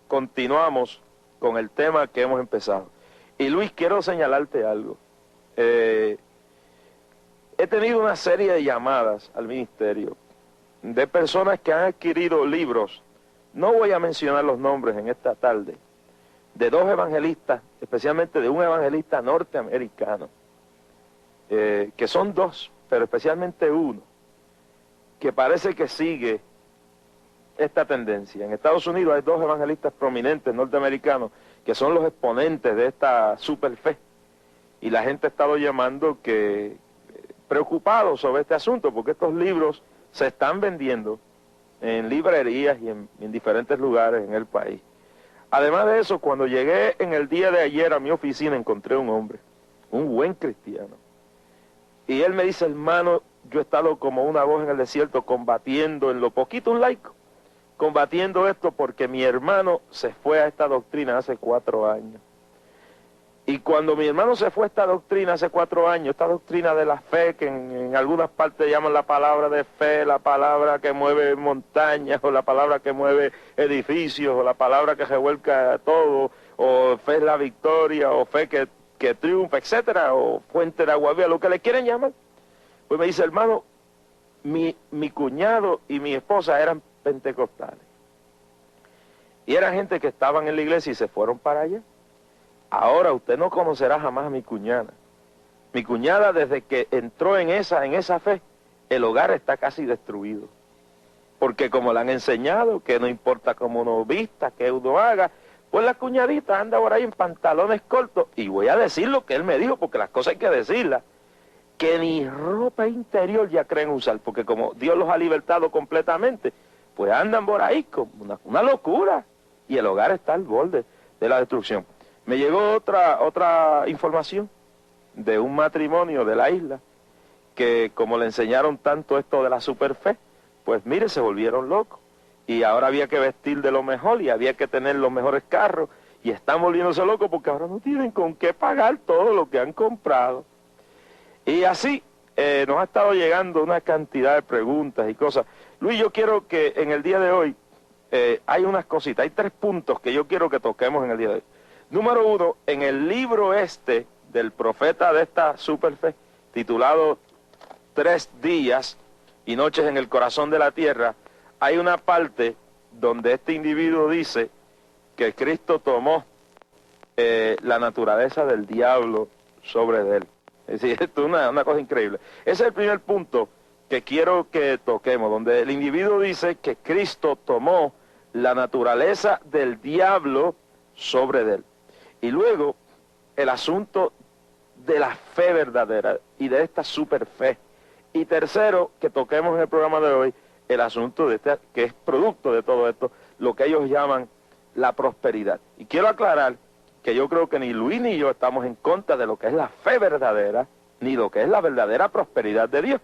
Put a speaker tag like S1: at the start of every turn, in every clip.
S1: continuamos con el tema que hemos empezado. Y Luis, quiero señalarte algo. He tenido una serie de llamadas al ministerio de personas que han adquirido libros, no voy a mencionar los nombres en esta tarde, de dos evangelistas, especialmente de un evangelista norteamericano, que son dos, pero especialmente uno, que parece que sigue esta tendencia. En Estados Unidos hay dos evangelistas prominentes norteamericanos que son los exponentes de esta superfe, y la gente ha estado llamando preocupados sobre este asunto, porque estos libros se están vendiendo en librerías y en diferentes lugares en el país. Además de eso, cuando llegué en el día de ayer a mi oficina, encontré un hombre, un buen cristiano, y él me dice: hermano, yo he estado como una voz en el desierto combatiendo en lo poquito un laico, combatiendo esto porque mi hermano se fue a esta doctrina hace 4 años. Y cuando mi hermano se fue a esta doctrina hace 4 años, esta doctrina de la fe, que en algunas partes llaman la palabra de fe, la palabra que mueve montañas, o la palabra que mueve edificios, o la palabra que revuelca todo, o fe es la victoria, o fe que triunfa, etcétera, o fuente de agua viva, lo que le quieren llamar. Pues me dice: hermano, mi cuñado y mi esposa eran pentecostales. Y eran gente que estaban en la iglesia y se fueron para allá. Ahora usted no conocerá jamás a mi cuñada. Mi cuñada, desde que entró en esa fe, el hogar está casi destruido. Porque como le han enseñado que no importa cómo uno vista, que uno haga, pues la cuñadita anda por ahí en pantalones cortos. Y voy a decir lo que él me dijo, porque las cosas hay que decirlas. Que ni ropa interior ya creen usar, porque como Dios los ha libertado completamente, pues andan por ahí con una locura. Y el hogar está al borde de la destrucción. Me llegó otra información de un matrimonio de la isla, que como le enseñaron tanto esto de la superfe, pues mire, se volvieron locos. Y ahora había que vestir de lo mejor y había que tener los mejores carros. Y están volviéndose locos porque ahora no tienen con qué pagar todo lo que han comprado. Y así nos ha estado llegando una cantidad de preguntas y cosas. Luis, yo quiero que en el día de hoy hay unas cositas, hay 3 puntos que yo quiero que toquemos en el día de hoy. Número 1, en el libro del profeta de esta superfe, titulado 3 días y noches en el corazón de la tierra, hay una parte donde este individuo dice que Cristo tomó la naturaleza del diablo sobre de él. Es decir, esto es una cosa increíble. Ese es el primer punto que quiero que toquemos, donde el individuo dice que Cristo tomó la naturaleza del diablo sobre de él. Y luego, el asunto de la fe verdadera y de esta superfe. Y tercero, que toquemos en el programa de hoy, el asunto de que es producto de todo esto, lo que ellos llaman la prosperidad. Y quiero aclarar que yo creo que ni Luis ni yo estamos en contra de lo que es la fe verdadera, ni lo que es la verdadera prosperidad de Dios.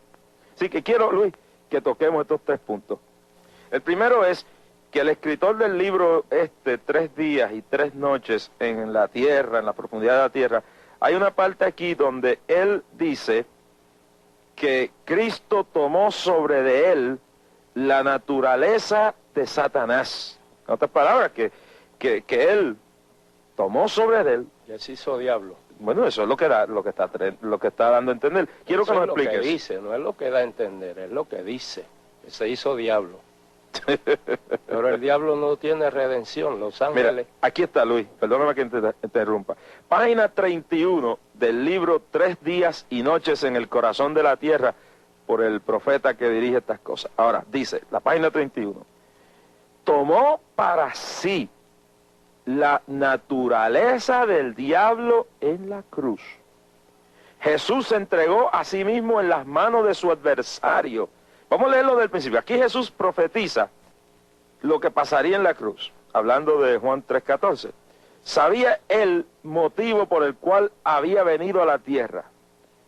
S1: Así que quiero, Luis, que toquemos estos 3 puntos. El primero es que el escritor del libro 3 días y 3 noches en la tierra, en la profundidad de la tierra, hay una parte aquí donde él dice que Cristo tomó sobre de él la naturaleza de Satanás. En otras palabras, que él tomó sobre de él.
S2: Ya se hizo diablo.
S1: Bueno, eso es lo que está dando a entender. Quiero
S2: eso
S1: que nos
S2: es
S1: expliques.
S2: Lo que dice, no es lo que da a entender, es lo que dice. Que se hizo diablo. Pero el diablo no tiene redención, los ángeles.
S1: Mira, aquí está, Luis, perdóname que te interrumpa. Página 31 del libro 3 días y noches en el corazón de la tierra, por el profeta que dirige estas cosas. Ahora, dice, la página 31, tomó para sí la naturaleza del diablo en la cruz. Jesús se entregó a sí mismo en las manos de su adversario. Vamos a leerlo del principio. Aquí Jesús profetiza lo que pasaría en la cruz, hablando de Juan 3:14. Sabía el motivo por el cual había venido a la tierra.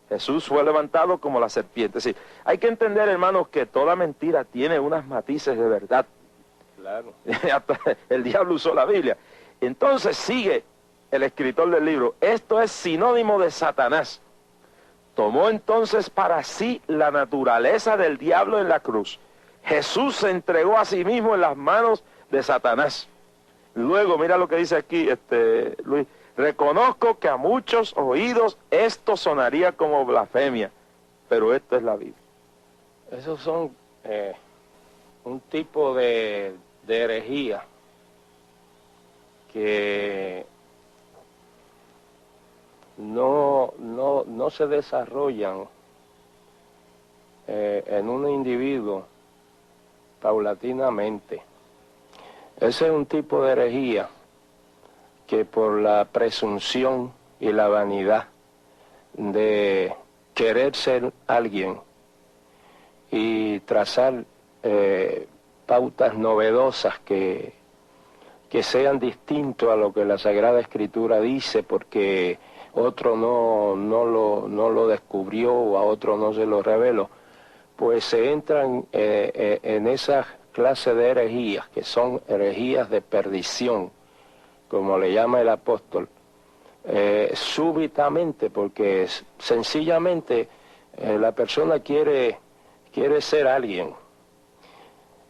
S1: Jesús fue levantado como la serpiente. Es decir, hay que entender, hermanos, que toda mentira tiene unos matices de verdad.
S2: Claro.
S1: Hasta el diablo usó la Biblia. Entonces sigue el escritor del libro. Esto es sinónimo de Satanás. Tomó entonces para sí la naturaleza del diablo en la cruz. Jesús se entregó a sí mismo en las manos de Satanás. Luego, mira lo que dice aquí, Luis. Reconozco que a muchos oídos esto sonaría como blasfemia, pero esto es la Biblia.
S2: Esos son un tipo de herejía que no se desarrollan en un individuo paulatinamente. Ese es un tipo de herejía que por la presunción y la vanidad de querer ser alguien y trazar pautas novedosas que sean distintos a lo que la Sagrada Escritura dice, porque otro no lo descubrió o a otro no se lo reveló, pues se entran en esa clase de herejías, que son herejías de perdición, como le llama el apóstol, súbitamente, porque sencillamente la persona quiere ser alguien,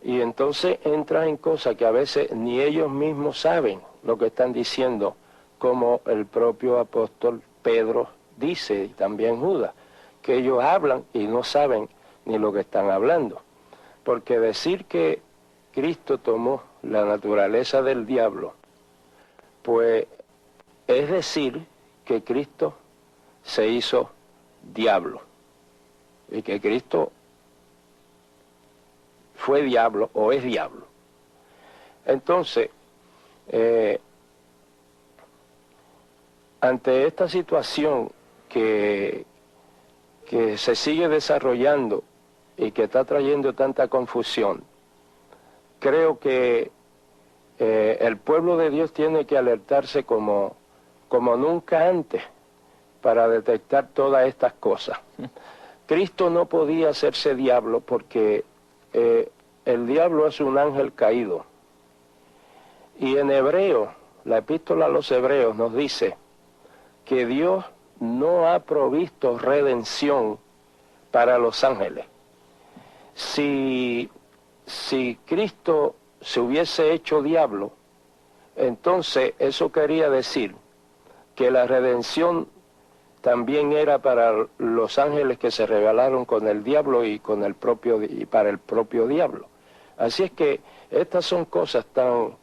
S2: y entonces entra en cosas que a veces ni ellos mismos saben lo que están diciendo, como el propio apóstol Pedro dice, y también Judas, que ellos hablan y no saben ni lo que están hablando, porque decir que Cristo tomó la naturaleza del diablo, pues es decir que Cristo se hizo diablo, y que Cristo fue diablo o es diablo. Entonces, ante esta situación que se sigue desarrollando y que está trayendo tanta confusión, creo que el pueblo de Dios tiene que alertarse como nunca antes para detectar todas estas cosas. Cristo no podía hacerse diablo porque el diablo es un ángel caído. Y en Hebreo, la epístola a los Hebreos nos dice que Dios no ha provisto redención para los ángeles. Si Cristo se hubiese hecho diablo, entonces eso quería decir que la redención también era para los ángeles que se rebelaron con el diablo y para el propio diablo. Así es que estas son cosas tan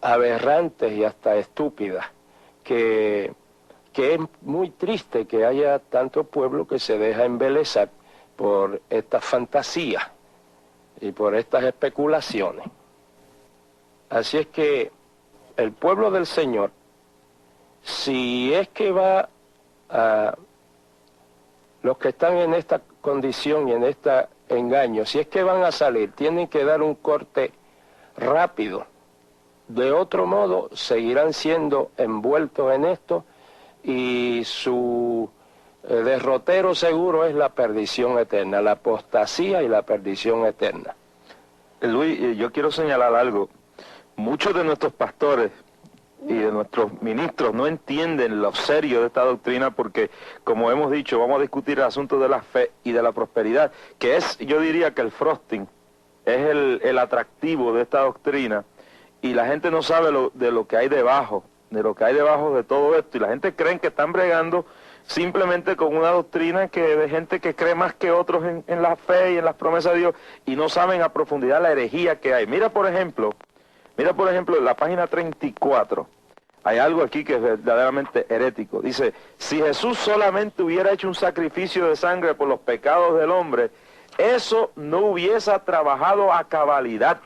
S2: aberrantes y hasta estúpidas que es muy triste que haya tanto pueblo que se deja embelezar por estas fantasías y por estas especulaciones. Así es que el pueblo del Señor, si es que va a los que están en esta condición y en este engaño, si es que van a salir, tienen que dar un corte rápido. De otro modo, seguirán siendo envueltos en esto y su derrotero seguro es la perdición eterna, la apostasía y la perdición eterna.
S1: Luis, yo quiero señalar algo. Muchos de nuestros pastores y de nuestros ministros no entienden lo serio de esta doctrina porque, como hemos dicho, vamos a discutir el asunto de la fe y de la prosperidad, que es, yo diría que el frosting, es el atractivo de esta doctrina, y la gente no sabe de lo que hay debajo, de todo esto, y la gente cree que están bregando simplemente con una doctrina de gente que cree más que otros en la fe y en las promesas de Dios, y no saben a profundidad la herejía que hay. Mira por ejemplo, en la página 34, hay algo aquí que es verdaderamente herético. Dice, si Jesús solamente hubiera hecho un sacrificio de sangre por los pecados del hombre, eso no hubiese trabajado a cabalidad.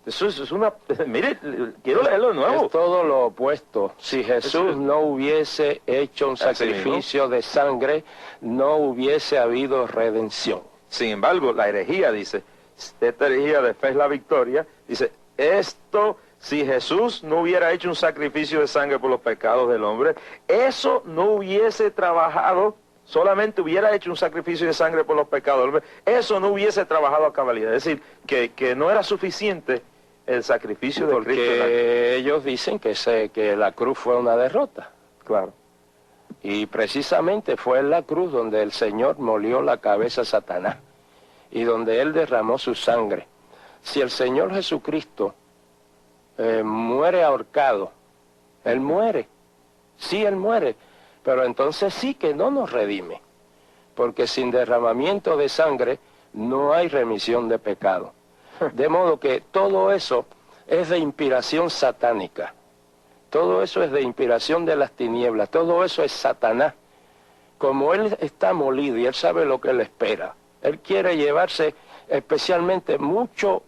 S1: Eso es una... Mire, quiero leerlo de nuevo.
S2: Es todo lo opuesto. Si Jesús no hubiese hecho un sacrificio de sangre, no hubiese habido redención.
S1: Sin embargo, la herejía dice, esta herejía de fe es la victoria, dice, si Jesús no hubiera hecho un sacrificio de sangre por los pecados del hombre, eso no hubiese trabajado, solamente hubiera hecho un sacrificio de sangre por los pecados del hombre, eso no hubiese trabajado a cabalidad. Es decir, que no era suficiente el sacrificio de Cristo.
S2: Porque ellos dicen que la cruz fue una derrota.
S1: Claro.
S2: Y precisamente fue en la cruz donde el Señor molió la cabeza a Satanás y donde Él derramó su sangre. Si el Señor Jesucristo muere ahorcado. Él muere, sí, Él muere, pero entonces sí que no nos redime, porque sin derramamiento de sangre no hay remisión de pecado. De modo que todo eso es de inspiración satánica, todo eso es de inspiración de las tinieblas, todo eso es Satanás. Como Él está molido y Él sabe lo que Él espera, Él quiere llevarse especialmente mucho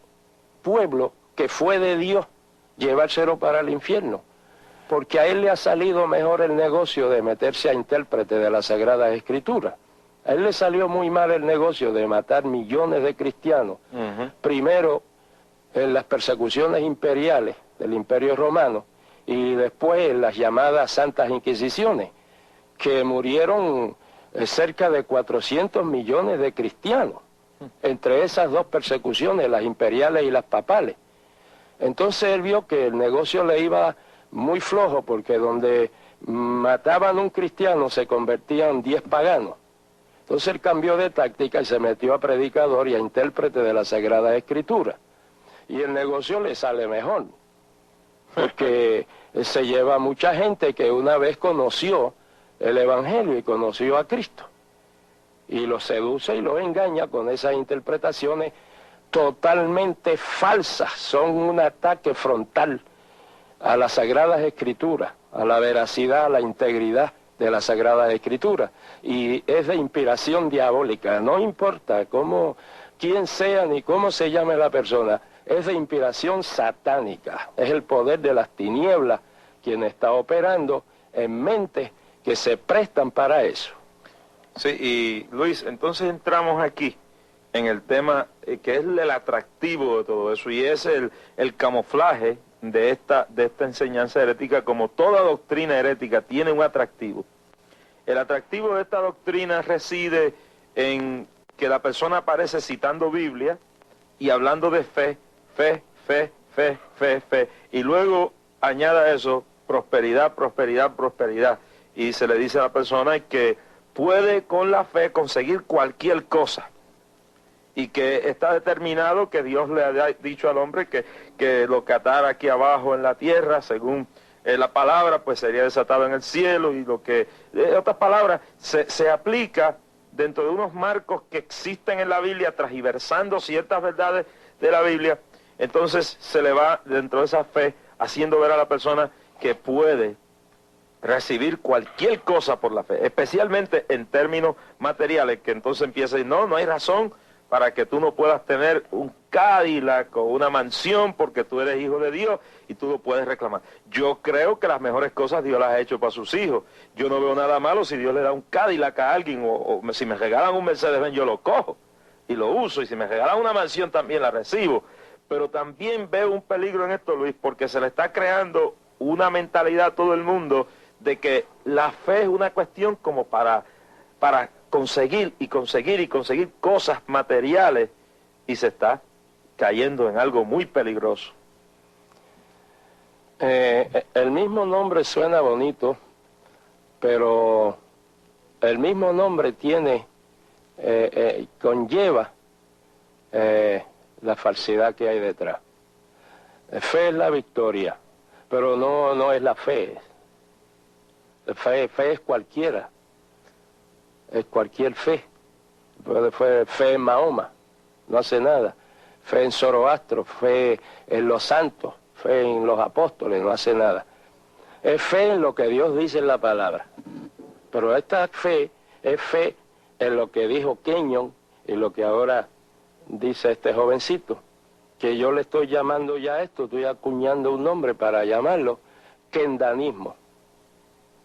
S2: pueblo que fue de Dios, llevárselo para el infierno, porque a Él le ha salido mejor el negocio de meterse a intérprete de las Sagradas Escrituras. A Él le salió muy mal el negocio de matar millones de cristianos, primero en las persecuciones imperiales del Imperio Romano y después en las llamadas Santas Inquisiciones, que murieron cerca de 400 millones de cristianos, entre esas dos persecuciones, las imperiales y las papales. Entonces él vio que el negocio le iba muy flojo, porque donde mataban a un cristiano se convertían 10 paganos. Entonces él cambió de táctica y se metió a predicador y a intérprete de la Sagrada Escritura. Y el negocio le sale mejor, porque se lleva mucha gente que una vez conoció el Evangelio y conoció a Cristo, y los seduce y los engaña con esas interpretaciones totalmente falsas. Son un ataque frontal a las Sagradas Escrituras, a la veracidad, a la integridad de las Sagradas Escrituras, y es de inspiración diabólica. No importa quién sea ni cómo se llame la persona, es de inspiración satánica. Es el poder de las tinieblas quien está operando en mentes que se prestan para eso.
S1: Sí, y Luis, entonces entramos aquí en el tema que es el atractivo de todo eso, y es el camuflaje de esta enseñanza herética. Como toda doctrina herética tiene un atractivo. El atractivo de esta doctrina reside en que la persona aparece citando Biblia y hablando de fe, y luego añade a eso prosperidad, prosperidad, prosperidad, y se le dice a la persona que puede con la fe conseguir cualquier cosa, y que está determinado, que Dios le ha dicho al hombre que lo que atara aquí abajo en la tierra, según la palabra, pues sería desatado en el cielo, y lo que, en otras palabras, se aplica dentro de unos marcos que existen en la Biblia, transversando ciertas verdades de la Biblia. Entonces se le va dentro de esa fe haciendo ver a la persona que puede recibir cualquier cosa por la fe, especialmente en términos materiales, que entonces empieza a decir, no hay razón para que tú no puedas tener un Cadillac o una mansión porque tú eres hijo de Dios y tú lo puedes reclamar. Yo creo que las mejores cosas Dios las ha hecho para sus hijos. Yo no veo nada malo si Dios le da un Cadillac a alguien, o si me regalan un Mercedes-Benz yo lo cojo y lo uso, y si me regalan una mansión también la recibo. Pero también veo un peligro en esto, Luis, porque se le está creando una mentalidad a todo el mundo de que la fe es una cuestión como para conseguir y conseguir y conseguir cosas materiales, y se está cayendo en algo muy peligroso.
S2: El mismo nombre suena bonito, pero el mismo nombre conlleva la falsedad que hay detrás. Fe es la victoria, pero no es la fe. Fe es cualquiera, es cualquier fe. Fue fe en Mahoma, no hace nada. Fe en Zoroastro, fe en los santos, fe en los apóstoles, no hace nada. Es fe en lo que Dios dice en la palabra. Pero esta fe es fe en lo que dijo Kenyon y lo que ahora dice este jovencito, que yo le estoy llamando ya a esto, estoy acuñando un nombre para llamarlo kendanismo.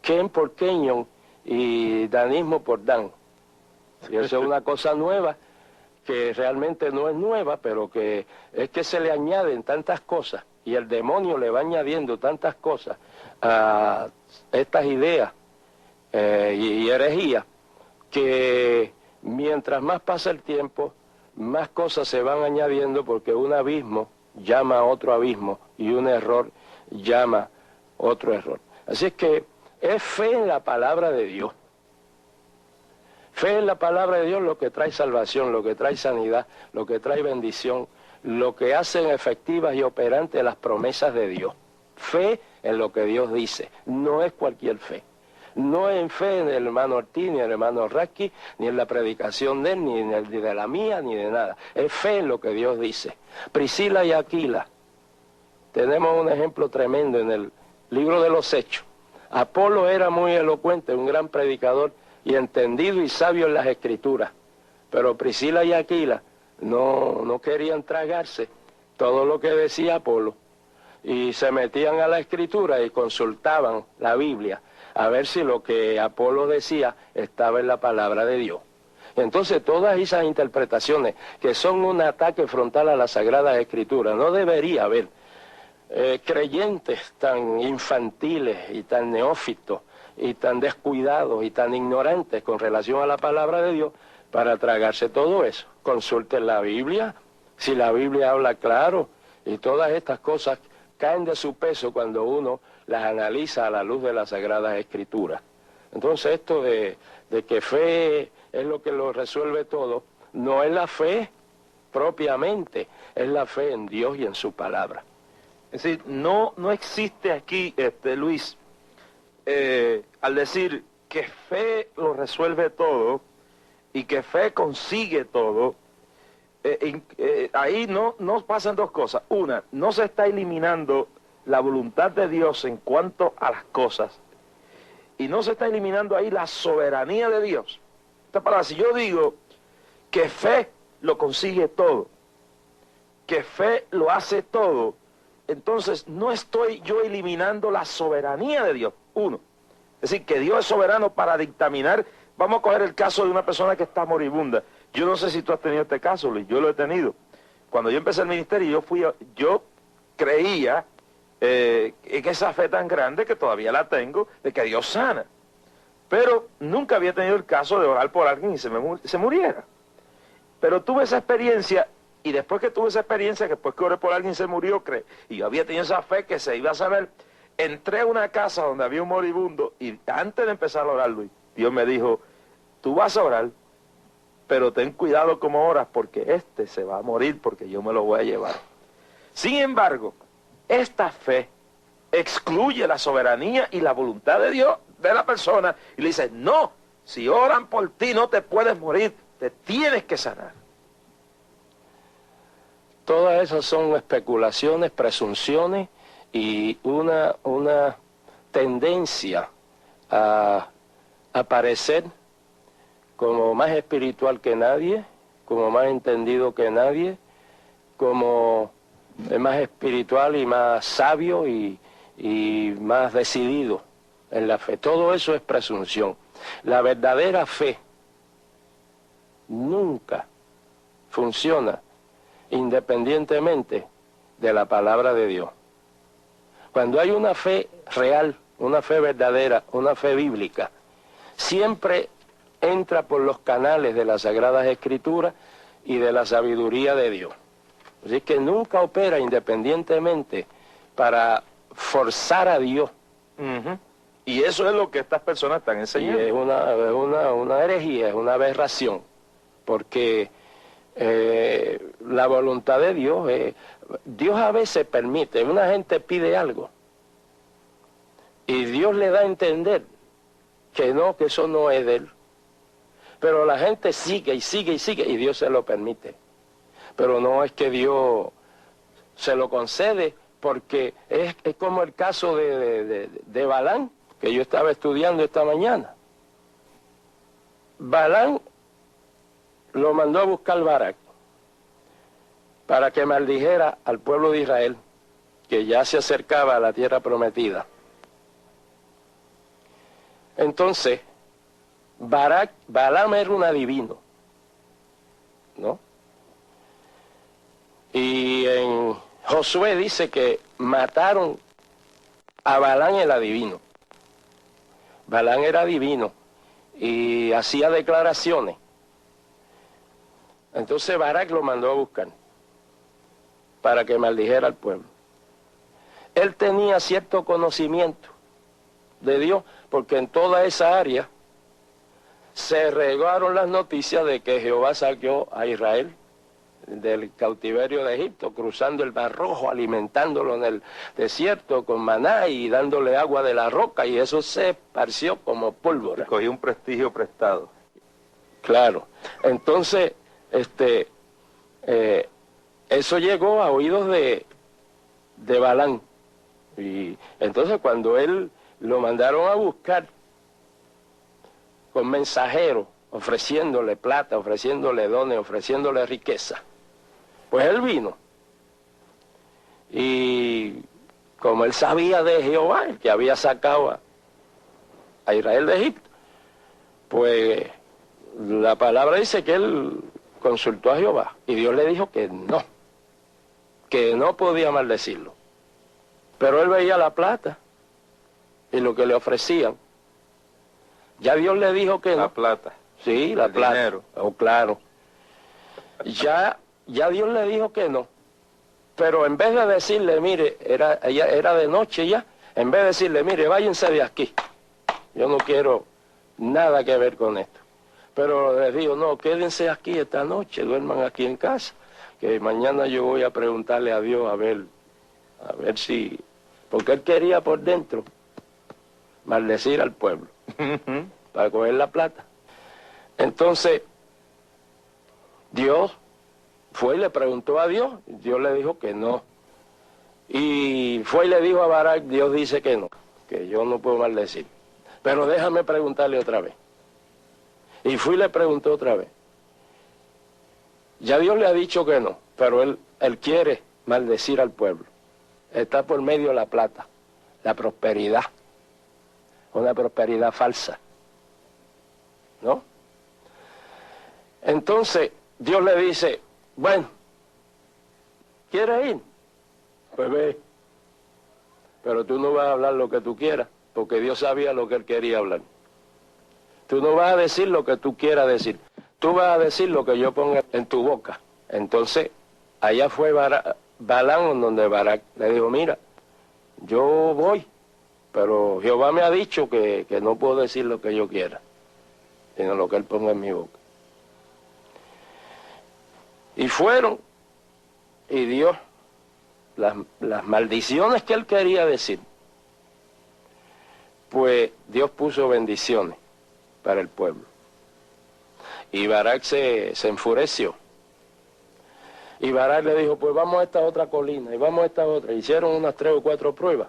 S2: Ken por Kenyon y danismo por Dan. Y eso es una cosa nueva, que realmente no es nueva, pero que es que se le añaden tantas cosas, y el demonio le va añadiendo tantas cosas a estas ideas y herejías, que mientras más pasa el tiempo, más cosas se van añadiendo, porque un abismo llama a otro abismo y un error llama otro error. Así es que es fe en la palabra de Dios. Fe en la palabra de Dios lo que trae salvación, lo que trae sanidad, lo que trae bendición, lo que hacen efectivas y operantes las promesas de Dios. Fe en lo que Dios dice, no es cualquier fe. No es en fe en el hermano Ortiz, ni en el hermano Rasky, ni en la predicación de él, ni en el de la mía, ni de nada. Es fe en lo que Dios dice. Priscila y Aquila, tenemos un ejemplo tremendo en el libro de los Hechos. Apolo era muy elocuente, un gran predicador y entendido y sabio en las Escrituras. Pero Priscila y Aquila no querían tragarse todo lo que decía Apolo. Y se metían a la Escritura y consultaban la Biblia a ver si lo que Apolo decía estaba en la palabra de Dios. Entonces todas esas interpretaciones que son un ataque frontal a la Sagrada Escritura, no debería haber creyentes tan infantiles y tan neófitos y tan descuidados y tan ignorantes con relación a la palabra de Dios para tragarse todo eso. Consulten la Biblia, si la Biblia habla claro, y todas estas cosas caen de su peso cuando uno las analiza a la luz de las Sagradas Escrituras. Entonces esto de que fe es lo que lo resuelve todo, no es la fe propiamente, es la fe en Dios y en su palabra.
S1: Es decir, no existe aquí, Luis, al decir que fe lo resuelve todo y que fe consigue todo, ahí no pasan dos cosas. Una, no se está eliminando la voluntad de Dios en cuanto a las cosas, y no se está eliminando ahí la soberanía de Dios. Esta palabra, si yo digo que fe lo consigue todo, que fe lo hace todo, entonces no estoy yo eliminando la soberanía de Dios. Uno, es decir, que Dios es soberano para dictaminar. Vamos a coger el caso de una persona que está moribunda. Yo no sé si tú has tenido este caso, Luis, yo lo he tenido. Cuando yo empecé el ministerio, yo creía en esa fe tan grande, que todavía la tengo, de que Dios sana. Pero nunca había tenido el caso de orar por alguien y se muriera. Pero tuve esa experiencia, y después que tuve esa experiencia, que después que oré por alguien se murió, y yo había tenido esa fe que se iba a saber, entré a una casa donde había un moribundo, y antes de empezar a orar, Luis, Dios me dijo, tú vas a orar, pero ten cuidado como oras, porque este se va a morir, porque yo me lo voy a llevar. Sin embargo, esta fe excluye la soberanía y la voluntad de Dios de la persona, y le dice, no, si oran por ti no te puedes morir, te tienes que sanar.
S2: Todas esas son especulaciones, presunciones y una tendencia a parecer como más espiritual que nadie, como más entendido que nadie, como más espiritual y más sabio y más decidido en la fe. Todo eso es presunción. La verdadera fe nunca funciona independientemente de la palabra de Dios. Cuando hay una fe real, una fe verdadera, una fe bíblica, siempre entra por los canales de las Sagradas Escrituras y de la sabiduría de Dios. Así que nunca opera independientemente para forzar a Dios.
S1: Y eso es lo que estas personas están enseñando.
S2: Y es una herejía, es una aberración, porque la voluntad de Dios, Dios a veces permite, una gente pide algo, y Dios le da a entender que no, que eso no es de él. Pero la gente sigue y sigue y sigue, y Dios se lo permite. Pero no es que Dios se lo concede, porque es como el caso de Balán, que yo estaba estudiando esta mañana. Balán lo mandó a buscar Barac para que maldijera al pueblo de Israel, que ya se acercaba a la tierra prometida. Entonces, Balaam era un adivino, ¿no? Y en Josué dice que mataron a Balaam el adivino. Balaam era adivino y hacía declaraciones. Entonces Barac lo mandó a buscar para que maldijera al pueblo. Él tenía cierto conocimiento de Dios, porque en toda esa área se regaron las noticias de que Jehová saqueó a Israel del cautiverio de Egipto, cruzando el Mar Rojo, alimentándolo en el desierto con maná y dándole agua de la roca, y eso se esparció como pólvora.
S1: Y cogió un prestigio prestado.
S2: Claro. Entonces, eso llegó a oídos de Balaam. Y entonces cuando él lo mandaron a buscar con mensajeros, ofreciéndole plata, ofreciéndole dones, ofreciéndole riqueza, pues él vino. Y como él sabía de Jehová, el que había sacado a Israel de Egipto, pues la palabra dice que él consultó a Jehová y Dios le dijo que no podía maldecirlo. Pero él veía la plata y lo que le ofrecían. Ya Dios le dijo que no.
S1: La plata.
S2: Sí, la plata.
S1: Dinero.
S2: Oh, claro. Ya Dios le dijo que no. Pero en vez de decirle, mire, era de noche ya, en vez de decirle, mire, váyanse de aquí, yo no quiero nada que ver con esto. Pero les digo, no, quédense aquí esta noche, duerman aquí en casa, que mañana yo voy a preguntarle a Dios a ver si... Porque él quería por dentro maldecir al pueblo para coger la plata. Entonces, Dios fue y le preguntó a Dios, Dios le dijo que no. Y fue y le dijo a Barak, Dios dice que no, que yo no puedo maldecir. Pero déjame preguntarle otra vez. Y fui y le preguntó otra vez. Ya Dios le ha dicho que no, pero él quiere maldecir al pueblo. Está por medio de la plata, la prosperidad, una prosperidad falsa, ¿no? Entonces Dios le dice, bueno, ¿quieres ir? Pues ve, pero tú no vas a hablar lo que tú quieras, porque Dios sabía lo que él quería hablar. Tú no vas a decir lo que tú quieras decir, tú vas a decir lo que yo ponga en tu boca. Entonces, allá fue Balaam, donde Barak le dijo, mira, yo voy, pero Jehová me ha dicho que no puedo decir lo que yo quiera, sino lo que él ponga en mi boca. Y fueron, y Dios, las maldiciones que él quería decir, pues Dios puso bendiciones para el pueblo. Y Barak se enfureció. Y Barak le dijo, pues vamos a esta otra colina, y vamos a esta otra. Hicieron unas 3 o 4 pruebas.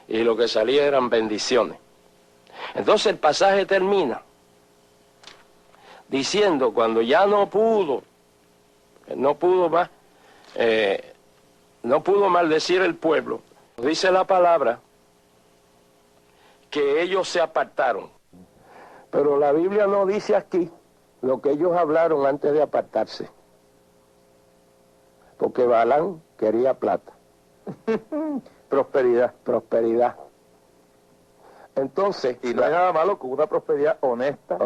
S2: Y lo que salía eran bendiciones. Entonces el pasaje termina diciendo, cuando ya no pudo más, no pudo maldecir el pueblo, dice la palabra que ellos se apartaron. Pero la Biblia no dice aquí lo que ellos hablaron antes de apartarse. Porque Balaam quería plata. Prosperidad. Entonces...
S1: Y no hay nada malo con una prosperidad honesta,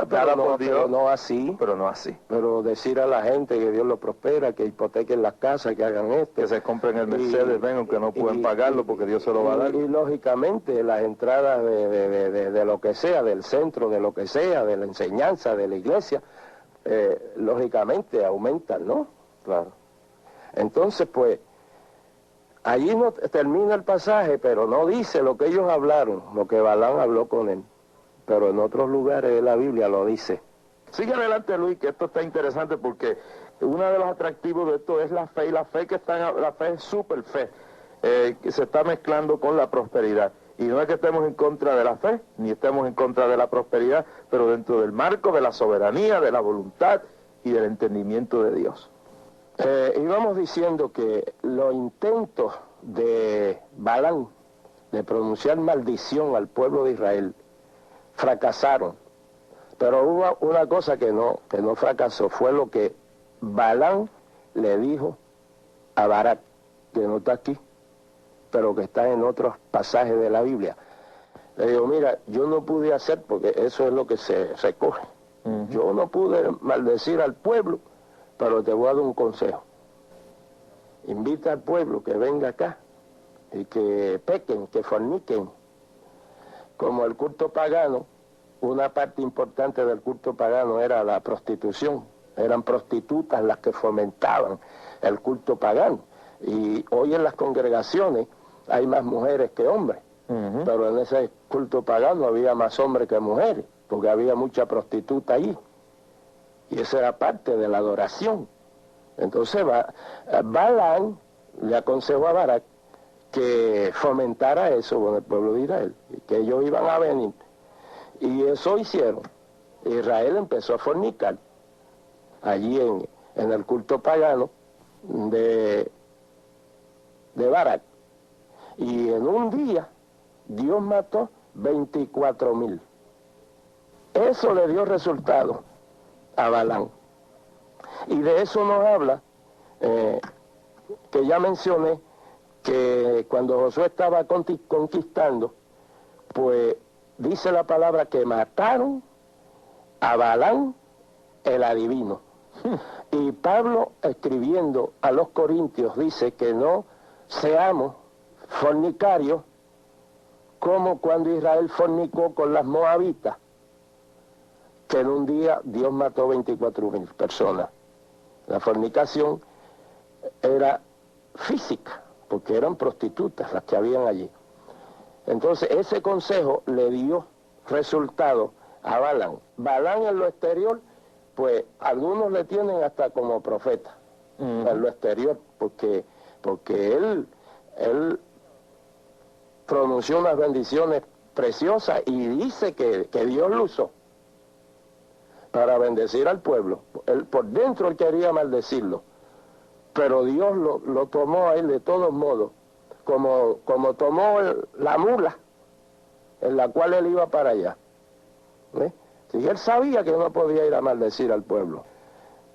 S2: pero no así.
S1: Pero no así.
S2: Pero decir a la gente que Dios lo prospera, que hipotequen las casas, que hagan esto.
S1: Que se compren el Mercedes, aunque no pueden pagarlo porque Dios se lo va a dar.
S2: Y lógicamente las entradas de lo que sea, del centro, de lo que sea, de la enseñanza, de la iglesia, lógicamente aumentan, ¿no?
S1: Claro.
S2: Entonces, pues, allí no termina el pasaje, pero no dice lo que ellos hablaron, lo que Balaam habló con él. Pero en otros lugares de la Biblia lo dice.
S1: Sigue adelante, Luis, que esto está interesante porque uno de los atractivos de esto es la fe, y la fe es super fe, que se está mezclando con la prosperidad. Y no es que estemos en contra de la fe, ni estemos en contra de la prosperidad, pero dentro del marco de la soberanía, de la voluntad y del entendimiento de Dios.
S2: Íbamos diciendo que los intentos de Balaam de pronunciar maldición al pueblo de Israel fracasaron, pero hubo una cosa que no fracasó, fue lo que Balaam le dijo a Barak, que no está aquí, pero que está en otros pasajes de la Biblia. Le digo, mira, yo no pude hacer, porque eso es lo que se recoge, yo no pude maldecir al pueblo, pero te voy a dar un consejo. Invita al pueblo que venga acá y que pequen, que forniquen. Como el culto pagano, una parte importante del culto pagano era la prostitución. eran prostitutas las que fomentaban el culto pagano. Y hoy en las congregaciones hay más mujeres que hombres, pero en ese culto pagano había más hombres que mujeres, porque había mucha prostituta allí. Y eso era parte de la adoración. Entonces Balaam le aconsejó a Balac que fomentara eso con el pueblo de Israel, que ellos iban a venir. Y eso hicieron. Israel empezó a fornicar allí en el culto pagano de Balac. Y en un día Dios mató 24,000. Eso le dio resultado a Balaam. Y de eso nos habla, que ya mencioné, que cuando Josué estaba conquistando, pues dice la palabra que mataron a Balaam el adivino. Y Pablo, escribiendo a los Corintios, dice que no seamos fornicarios como cuando Israel fornicó con las moabitas, que en un día Dios mató 24,000 personas. La fornicación era física, porque eran prostitutas las que habían allí. Entonces ese consejo le dio resultado a Balaam. Balaam en lo exterior, pues algunos le tienen hasta como profeta, en lo exterior, porque él pronunció unas bendiciones preciosas y dice que Dios lo usó para bendecir al pueblo. Él, por dentro él quería maldecirlo, pero Dios lo tomó a él de todos modos, como tomó la mula en la cual él iba para allá. Si él sabía que no podía ir a maldecir al pueblo,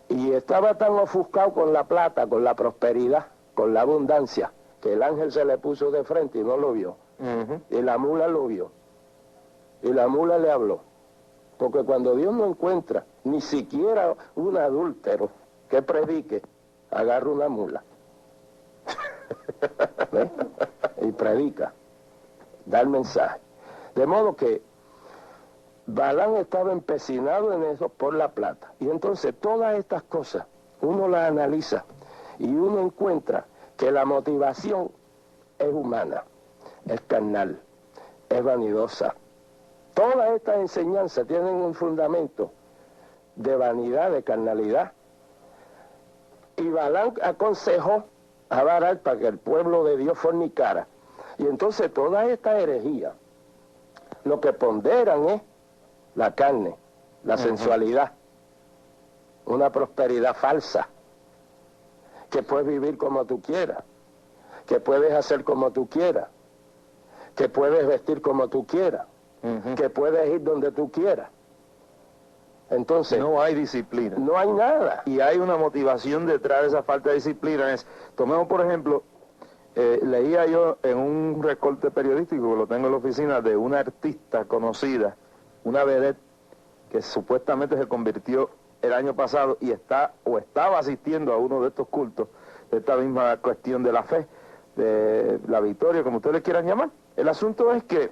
S2: y estaba tan ofuscado con la plata, con la prosperidad, con la abundancia, que el ángel se le puso de frente y no lo vio. Y la mula lo vio. Y la mula le habló. Porque cuando Dios no encuentra ni siquiera un adúltero que predique, agarra una mula. Y predica, da el mensaje. De modo que Balaam estaba empecinado en eso por la plata. Y entonces todas estas cosas uno las analiza y uno encuentra que la motivación es humana, es carnal, es vanidosa. Todas estas enseñanzas tienen un fundamento de vanidad, de carnalidad. Y Balaam aconsejó a Balac para que el pueblo de Dios fornicara. Y entonces toda esta herejía lo que ponderan es la carne, la sensualidad, una prosperidad falsa, que puedes vivir como tú quieras, que puedes hacer como tú quieras, que puedes vestir como tú quieras, que puedes ir donde tú quieras. Entonces
S1: no hay disciplina.
S2: No hay nada.
S1: Y hay una motivación detrás de esa falta de disciplina. Tomemos por ejemplo, leía yo en un recorte periodístico que lo tengo en la oficina, de una artista conocida, una vedette, que supuestamente se convirtió el año pasado y estaba asistiendo a uno de estos cultos, de esta misma cuestión de la fe, de la victoria, como ustedes le quieran llamar. El asunto es que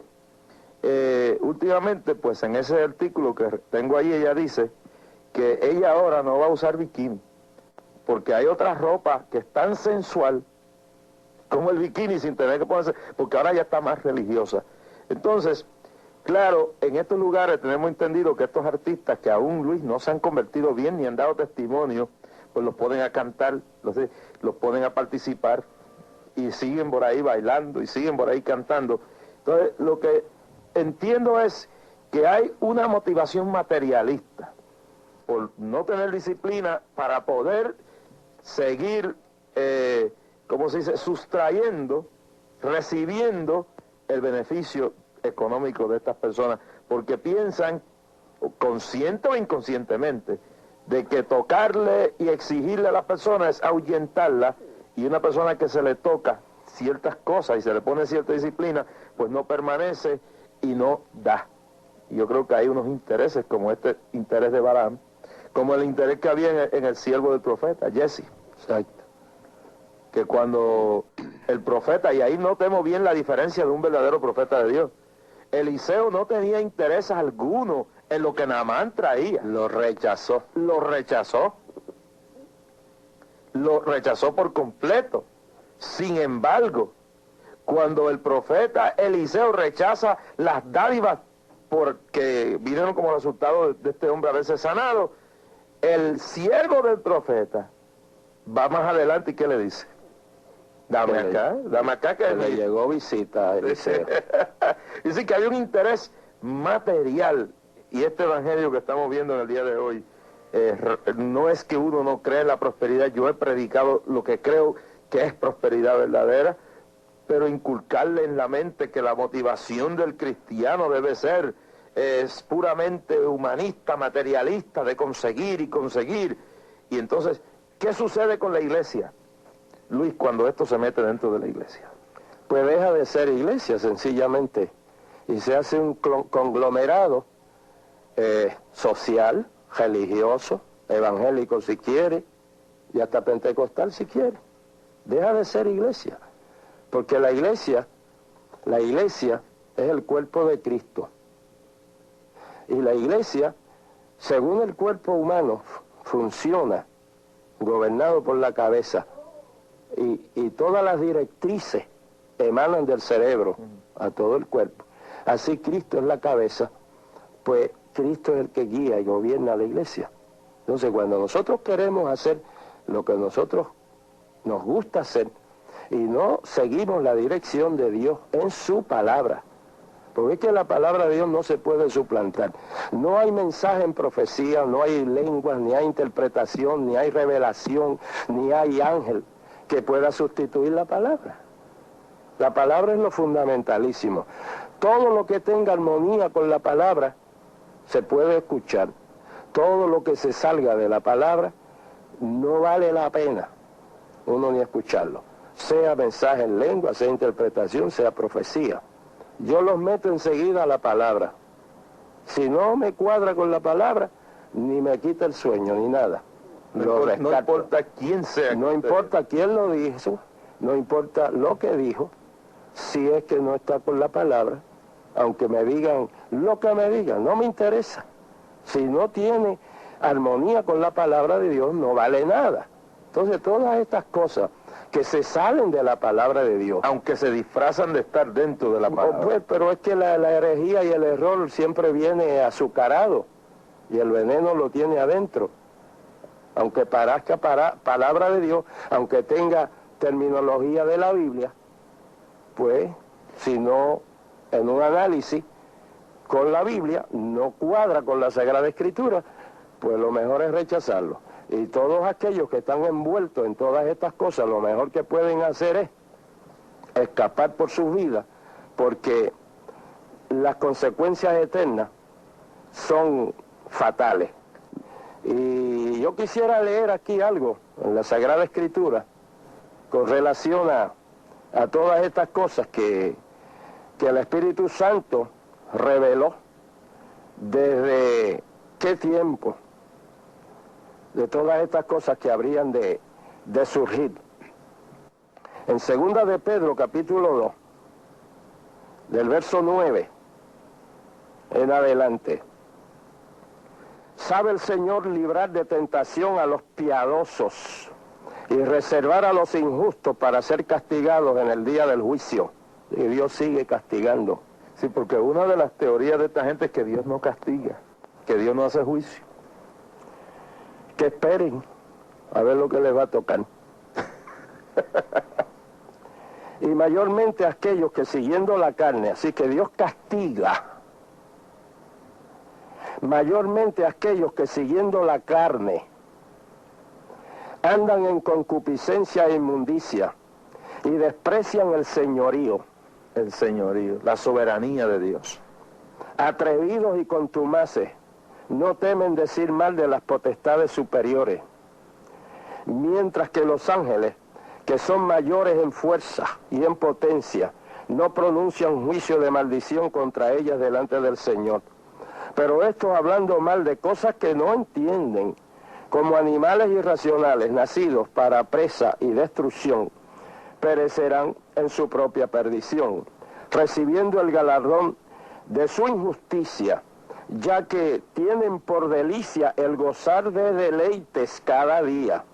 S1: últimamente, pues en ese artículo que tengo ahí, ella dice que ella ahora no va a usar bikini, porque hay otra ropa que es tan sensual como el bikini, sin tener que ponerse, porque ahora ya está más religiosa. Entonces, claro, en estos lugares tenemos entendido que estos artistas que aún, Luis, no se han convertido bien ni han dado testimonio, pues los ponen a cantar, los ponen a participar y siguen por ahí bailando y siguen por ahí cantando. Entonces, lo que entiendo es que hay una motivación materialista por no tener disciplina para poder seguir, ¿cómo se dice?, sustrayendo, recibiendo el beneficio económico de estas personas, porque piensan, consciente o inconscientemente, de que tocarle y exigirle a la persona es ahuyentarla, y una persona que se le toca ciertas cosas y se le pone cierta disciplina, pues no permanece y no da. Y yo creo que hay unos intereses, como este interés de Balaam, como el interés que había en el siervo del profeta, Jesse.
S2: Exacto.
S1: Que cuando el profeta, y ahí notemos bien la diferencia de un verdadero profeta de Dios, Eliseo no tenía interés alguno en lo que Naamán traía.
S2: Lo rechazó.
S1: Lo rechazó. Lo rechazó por completo. Sin embargo, cuando el profeta Eliseo rechaza las dádivas porque vinieron como resultado de este hombre haberse sanado, el siervo del profeta va más adelante y ¿qué le dice? Dame acá que
S2: le llegó visita a Eliseo.
S1: Dice que había un interés material, y este evangelio que estamos viendo en el día de hoy, no es que uno no cree en la prosperidad. Yo he predicado lo que creo que es prosperidad verdadera, pero inculcarle en la mente que la motivación del cristiano debe ser es puramente humanista, materialista, de conseguir y conseguir. Y entonces, ¿qué sucede con la iglesia, Luis, cuando esto se mete dentro de la iglesia?
S2: Pues deja de ser iglesia, sencillamente, y se hace un conglomerado social, religioso, evangélico si quiere, y hasta pentecostal si quiere. Deja de ser iglesia, porque la iglesia es el cuerpo de Cristo. Y la iglesia, según el cuerpo humano, funciona gobernado por la cabeza, y todas las directrices emanan del cerebro a todo el cuerpo. Así Cristo es la cabeza, pues Cristo es el que guía y gobierna la iglesia. Entonces, cuando nosotros queremos hacer lo que nosotros nos gusta hacer y no seguimos la dirección de Dios en su palabra, porque es que la palabra de Dios no se puede suplantar. No hay mensaje en profecía, no hay lenguas, ni hay interpretación, ni hay revelación, ni hay ángel que pueda sustituir la palabra. La palabra es lo fundamentalísimo. Todo lo que tenga armonía con la palabra se puede escuchar. Todo lo que se salga de la palabra no vale la pena uno ni escucharlo. Sea mensaje en lengua, sea interpretación, sea profecía. Yo los meto enseguida a la palabra. Si no me cuadra con la palabra, ni me quita el sueño, ni nada.
S1: No importa quién sea.
S2: No importa quién lo dijo, no importa lo que dijo, si es que no está con la palabra, aunque me digan lo que me digan, no me interesa. Si no tiene armonía con la palabra de Dios, no vale nada. Entonces, todas estas cosas que se salen de la palabra de Dios,
S1: aunque se disfrazan de estar dentro de la palabra.
S2: Pues, pero es que la herejía y el error siempre viene azucarado, y el veneno lo tiene adentro. Aunque parezca palabra de Dios, aunque tenga terminología de la Biblia, pues, si no, en un análisis con la Biblia, no cuadra con la Sagrada Escritura, pues lo mejor es rechazarlo. Y todos aquellos que están envueltos en todas estas cosas, lo mejor que pueden hacer es escapar por sus vidas, porque las consecuencias eternas son fatales. Y yo quisiera leer aquí algo en la Sagrada Escritura con relación a todas estas cosas que el Espíritu Santo reveló desde qué tiempo, de todas estas cosas que habrían de surgir. En 2 de Pedro, capítulo 2, del verso 9 en adelante: sabe el Señor librar de tentación a los piadosos y reservar a los injustos para ser castigados en el día del juicio. Y Dios sigue castigando.
S1: Sí, porque una de las teorías de esta gente es que Dios no castiga, que Dios no hace juicio.
S2: Que esperen a ver lo que les va a tocar. Y mayormente aquellos que siguiendo la carne, así que Dios castiga. Mayormente aquellos que siguiendo la carne andan en concupiscencia e inmundicia y desprecian el señorío,
S1: la soberanía de Dios.
S2: Atrevidos y contumaces, no temen decir mal de las potestades superiores, mientras que los ángeles, que son mayores en fuerza y en potencia, no pronuncian juicio de maldición contra ellas delante del Señor. Pero estos, hablando mal de cosas que no entienden, como animales irracionales nacidos para presa y destrucción, perecerán en su propia perdición, recibiendo el galardón de su injusticia, ya que tienen por delicia el gozar de deleites cada día.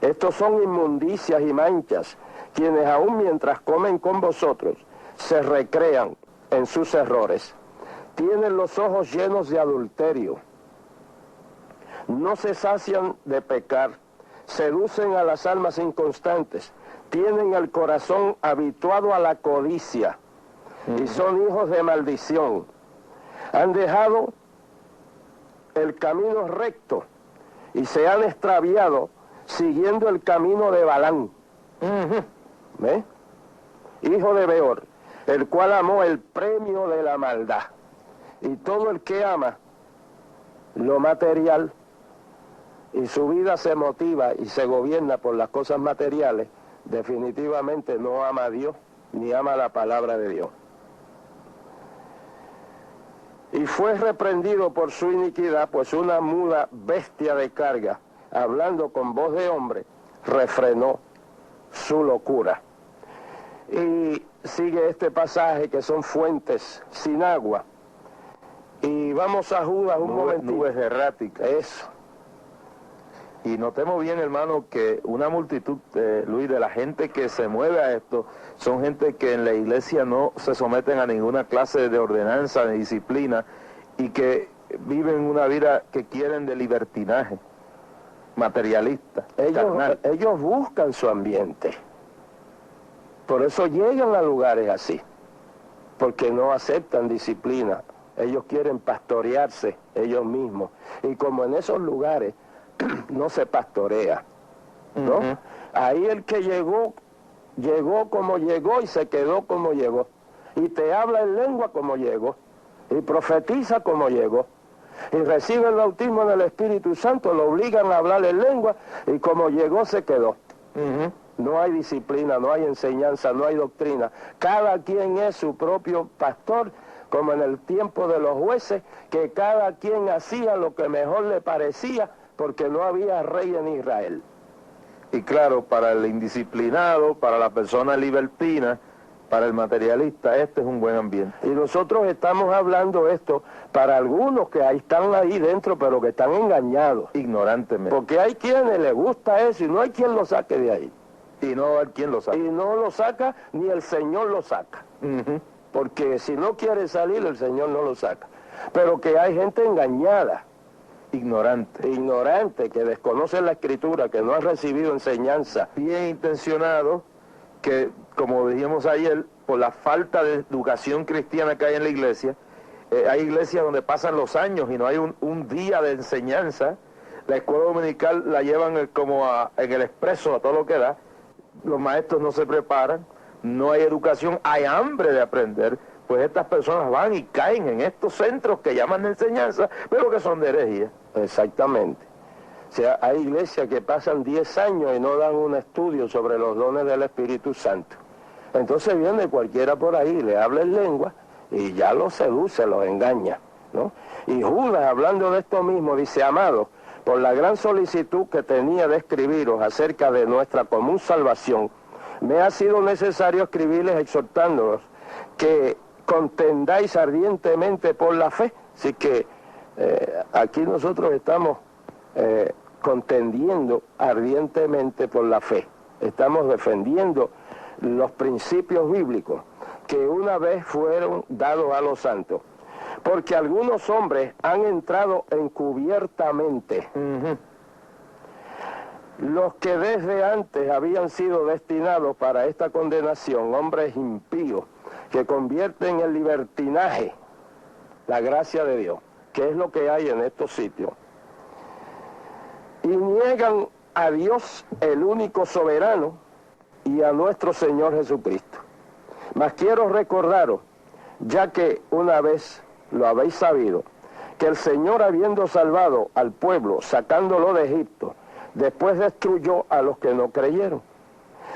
S2: Estos son inmundicias y manchas, quienes aún mientras comen con vosotros, se recrean en sus errores. Tienen los ojos llenos de adulterio, no se sacian de pecar, seducen a las almas inconstantes, tienen el corazón habituado a la codicia y son hijos de maldición. Han dejado el camino recto y se han extraviado siguiendo el camino de Balaam, ¿ve? Hijo de Beor, el cual amó el premio de la maldad. Y todo el que ama lo material y su vida se motiva y se gobierna por las cosas materiales, definitivamente no ama a Dios ni ama la palabra de Dios. Y fue reprendido por su iniquidad, pues una muda bestia de carga, hablando con voz de hombre, refrenó su locura. Y sigue este pasaje que son fuentes sin agua. Y vamos a Judas un momentito.
S1: Nubes erráticas.
S2: Eso.
S1: Y notemos bien, hermano, que una multitud, Luis, de la gente que se mueve a esto, son gente que en la iglesia no se someten a ninguna clase de ordenanza, de disciplina, y que viven una vida que quieren de libertinaje, materialista, carnal.
S2: Ellos buscan su ambiente. Por eso llegan a lugares así, porque no aceptan disciplina. Ellos quieren pastorearse ellos mismos. Y como en esos lugares no se pastorea, ¿no? Ahí el que llegó como llegó y se quedó como llegó. Y te habla en lengua como llegó. Y profetiza como llegó. Y recibe el bautismo en el Espíritu Santo, lo obligan a hablar en lengua y como llegó se quedó. No hay disciplina, no hay enseñanza, no hay doctrina. Cada quien es su propio pastor, como en el tiempo de los jueces, que cada quien hacía lo que mejor le parecía, porque no había rey en Israel.
S1: Y claro, para el indisciplinado, para la persona libertina, para el materialista, este es un buen ambiente.
S2: Y nosotros estamos hablando esto para algunos que ahí están ahí dentro, pero que están engañados.
S1: Ignorantemente.
S2: Porque hay quienes les gusta eso y no hay quien lo saque de ahí.
S1: Y no hay quien lo saque.
S2: Y no lo saca, ni el Señor lo saca. Porque si no quiere salir, el Señor no lo saca. Pero que hay gente engañada. Ignorante, que desconoce la Escritura, que no ha recibido enseñanza.
S1: Bien intencionado, que como dijimos ayer, por la falta de educación cristiana que hay en la iglesia, hay iglesias donde pasan los años y no hay un día de enseñanza. La escuela dominical la llevan como en el expreso a todo lo que da. Los maestros no se preparan, no hay educación, hay hambre de aprender. Pues estas personas van y caen en estos centros que llaman de enseñanza, pero que son de herejía.
S2: Exactamente. O sea, hay iglesias que pasan 10 años y no dan un estudio sobre los dones del Espíritu Santo. Entonces viene cualquiera por ahí, le habla en lengua y ya los seduce, los engaña, ¿no? Y Judas, hablando de esto mismo, dice: amados, por la gran solicitud que tenía de escribiros acerca de nuestra común salvación, me ha sido necesario escribirles exhortándolos que contendáis ardientemente por la fe. Así que aquí nosotros estamos contendiendo ardientemente por la fe. Estamos defendiendo los principios bíblicos que una vez fueron dados a los santos. Porque algunos hombres han entrado encubiertamente, los que desde antes habían sido destinados para esta condenación, hombres impíos, que convierten en libertinaje la gracia de Dios, que es lo que hay en estos sitios, y niegan a Dios, el único soberano, y a nuestro Señor Jesucristo. Mas quiero recordaros, ya que una vez lo habéis sabido, que el Señor, habiendo salvado al pueblo, sacándolo de Egipto, después destruyó a los que no creyeron,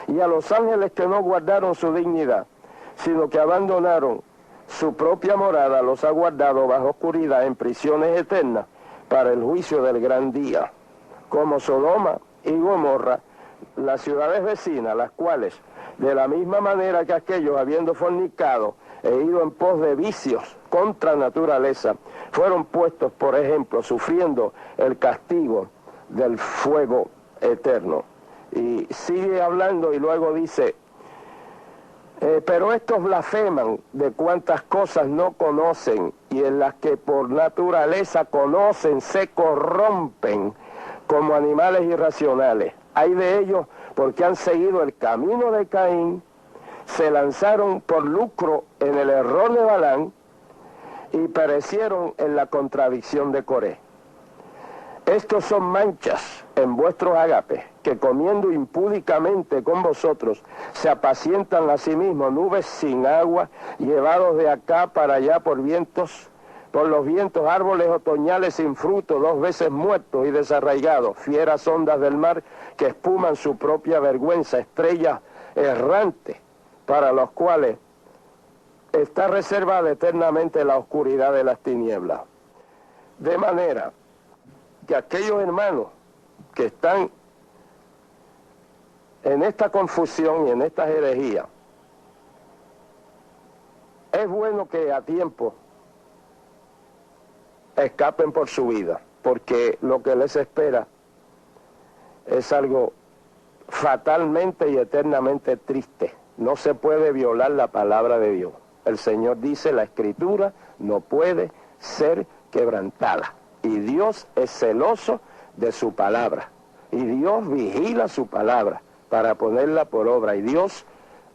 S2: y a los ángeles que no guardaron su dignidad, sino que abandonaron su propia morada, los ha guardado bajo oscuridad en prisiones eternas para el juicio del gran día, como Sodoma y Gomorra, las ciudades vecinas, las cuales, de la misma manera que aquellos, habiendo fornicado e ido en pos de vicios contra naturaleza, fueron puestos, por ejemplo, sufriendo el castigo del fuego eterno. Y sigue hablando y luego dice, pero estos blasfeman de cuantas cosas no conocen, y en las que por naturaleza conocen se corrompen como animales irracionales. Hay de ellos porque han seguido el camino de Caín, se lanzaron por lucro en el error de Balaam y perecieron en la contradicción de Coré. Estos son manchas en vuestros agapes, que comiendo impúdicamente con vosotros, se apacientan a sí mismos, nubes sin agua, llevados de acá para allá por los vientos, árboles otoñales sin fruto, 2 veces muertos y desarraigados, fieras ondas del mar que espuman su propia vergüenza, estrellas errantes, para los cuales está reservada eternamente la oscuridad de las tinieblas. De manera que aquellos hermanos que están en esta confusión y en esta herejía, es bueno que a tiempo escapen por su vida, porque lo que les espera es algo fatalmente y eternamente triste. No se puede violar la palabra de Dios. El Señor dice, la Escritura no puede ser quebrantada. Y Dios es celoso de su palabra. Y Dios vigila su palabra para ponerla por obra. Y Dios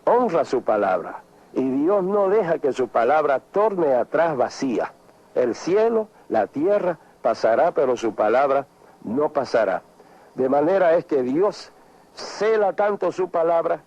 S2: honra su palabra. Y Dios no deja que su palabra torne atrás vacía. El cielo, la tierra pasará, pero su palabra no pasará. De manera es que Dios cela tanto su palabra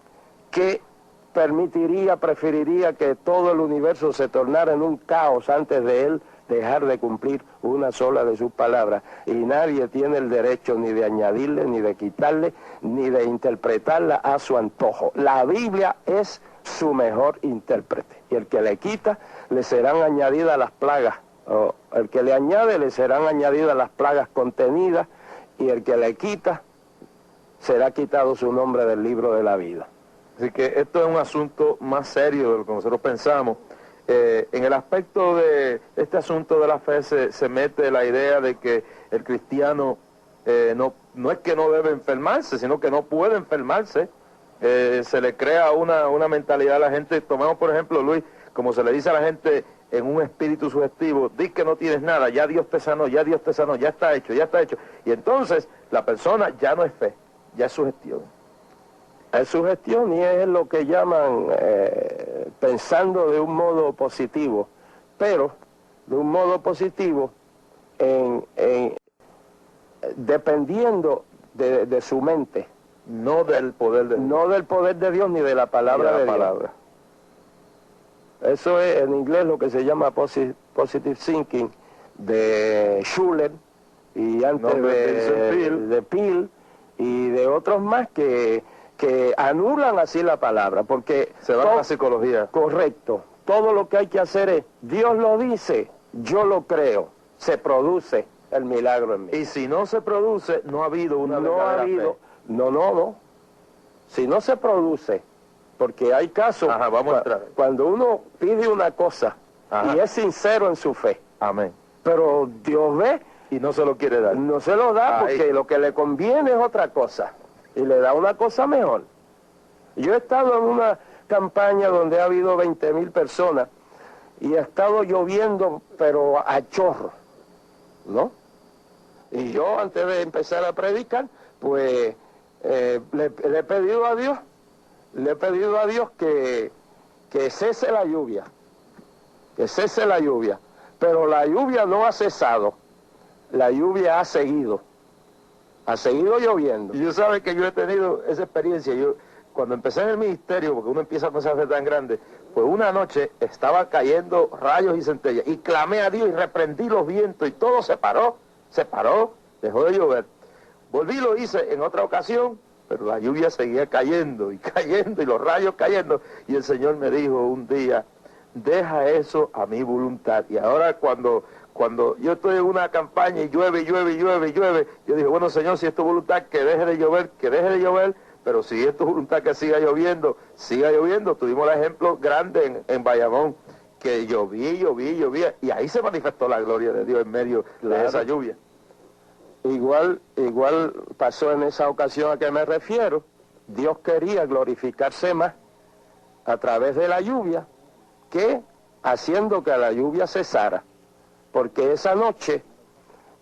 S2: que preferiría que todo el universo se tornara en un caos antes de él dejar de cumplir una sola de sus palabras. Y nadie tiene el derecho ni de añadirle, ni de quitarle, ni de interpretarla a su antojo. La Biblia es su mejor intérprete. Y el que le quita, le serán añadidas las plagas. O el que le añade, le serán añadidas las plagas contenidas. Y el que le quita, será quitado su nombre del libro de la vida.
S1: Así que esto es un asunto más serio de lo que nosotros pensamos. En el aspecto de este asunto de la fe se mete la idea de que el cristiano no es que no debe enfermarse, sino que no puede enfermarse. Se le crea una mentalidad a la gente. Tomemos por ejemplo, Luis, como se le dice a la gente en un espíritu sugestivo, di que no tienes nada, ya Dios te sanó, ya Dios te sanó, ya está hecho, ya está hecho. Y entonces la persona ya no es fe, ya es sugestión.
S2: Es sugestión y es lo que llaman pensando de un modo positivo, pero de un modo positivo dependiendo de su mente.
S1: No del poder de Dios.
S2: No del poder de Dios ni de la palabra de Dios. Eso es en inglés lo que se llama positive thinking de Schuller y antes de Peale y de otros más que anulan así la palabra, porque
S1: se va a la psicología.
S2: Correcto. Todo lo que hay que hacer es, Dios lo dice, yo lo creo, se produce el milagro en mí.
S1: Y si no se produce, no ha habido una verdadera fe.
S2: No. Si no se produce, porque hay casos, cuando uno pide una cosa y es sincero en su fe.
S1: Amén.
S2: Pero Dios ve
S1: y no se lo quiere dar.
S2: No se lo da porque lo que le conviene es otra cosa. Y le da una cosa mejor. Yo he estado en una campaña donde ha habido 20,000 personas y ha estado lloviendo, pero a chorro, ¿no? Y yo, antes de empezar a predicar, pues le he pedido a Dios que cese la lluvia, pero la lluvia no ha cesado, la lluvia ha seguido lloviendo.
S1: Y yo sabe que yo he tenido esa experiencia. Yo cuando empecé en el ministerio, porque uno empieza a pensar a ser tan grande, pues una noche estaba cayendo rayos y centellas, y clamé a Dios y reprendí los vientos, y todo se paró, dejó de llover. Volví y lo hice en otra ocasión, pero la lluvia seguía cayendo, y los rayos cayendo, y el Señor me dijo un día, deja eso a mi voluntad. Y ahora cuando yo estoy en una campaña y llueve, yo dije, bueno, Señor, si es tu voluntad que deje de llover, pero si es tu voluntad que siga lloviendo. Tuvimos el ejemplo grande en Bayamón, que llovía, y ahí se manifestó la gloria de Dios en medio de esa lluvia.
S2: Igual pasó en esa ocasión a que me refiero. Dios quería glorificarse más a través de la lluvia que haciendo que la lluvia cesara. Porque esa noche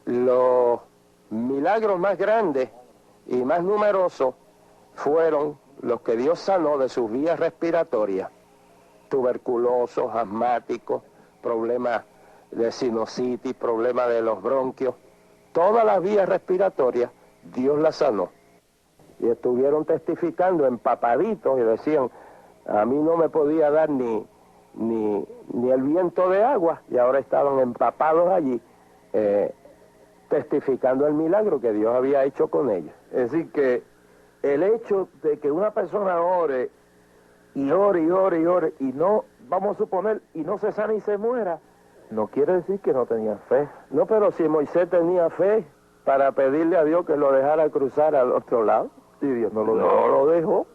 S2: los milagros más grandes y más numerosos fueron los que Dios sanó de sus vías respiratorias. Tuberculosos, asmáticos, problemas de sinusitis, problemas de los bronquios. Todas las vías respiratorias, Dios las sanó. Y estuvieron testificando empapaditos y decían, a mí no me podía dar ni el viento de agua, y ahora estaban empapados allí, testificando el milagro que Dios había hecho con ellos.
S1: Es decir, que el hecho de que una persona ore, y ore, y no, vamos a suponer, y no se sana y se muera, no quiere decir que no tenía fe.
S2: No, pero si Moisés tenía fe para pedirle a Dios que lo dejara cruzar al otro lado,
S1: y Dios no lo dejó.
S2: No lo dejó.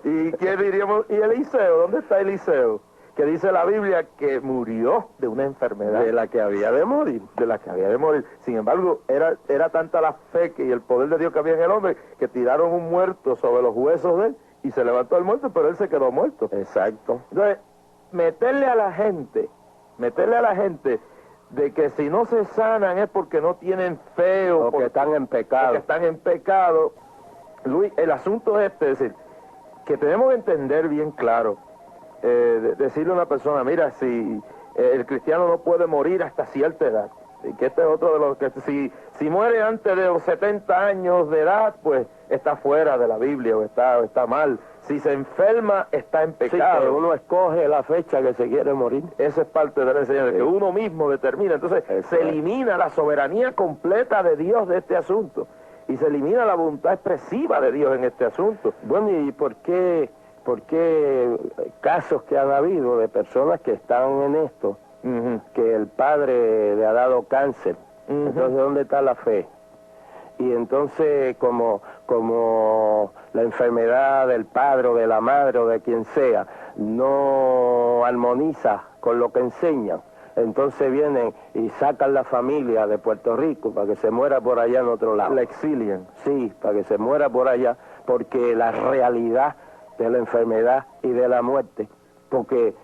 S1: ¿Y qué diríamos? ¿Y Eliseo? ¿Dónde está Eliseo? Que dice la Biblia que murió de una enfermedad.
S2: De la que había de morir.
S1: De la que había de morir. Sin embargo, era tanta la fe y el poder de Dios que había en el hombre, que tiraron un muerto sobre los huesos de él, y se levantó el muerto, pero él se quedó muerto.
S2: Exacto.
S1: Entonces, meterle a la gente de que si no se sanan es porque no tienen fe o
S2: porque están en pecado.
S1: Porque están en pecado. Luis, el asunto es este, es decir, que tenemos que entender bien claro, decirle a una persona, mira, si el cristiano no puede morir hasta cierta edad, y que este es otro de los que si muere antes de los 70 años de edad, pues está fuera de la Biblia o está mal. Si se enferma, está en pecado.
S2: Sí, que uno escoge la fecha que se quiere morir.
S1: Esa es parte de la enseñanza, que uno mismo determina. Entonces, se elimina la soberanía completa de Dios de este asunto, y se elimina la voluntad expresiva de Dios en este asunto.
S2: Bueno, ¿y por qué casos que han habido de personas que están en esto, que el padre le ha dado cáncer? Entonces, ¿dónde está la fe? Y entonces, como la enfermedad del padre o de la madre o de quien sea no armoniza con lo que enseñan, entonces vienen y sacan la familia de Puerto Rico para que se muera por allá en otro lado.
S1: La exilian.
S2: Sí, para que se muera por allá, porque la realidad de la enfermedad y de la muerte, porque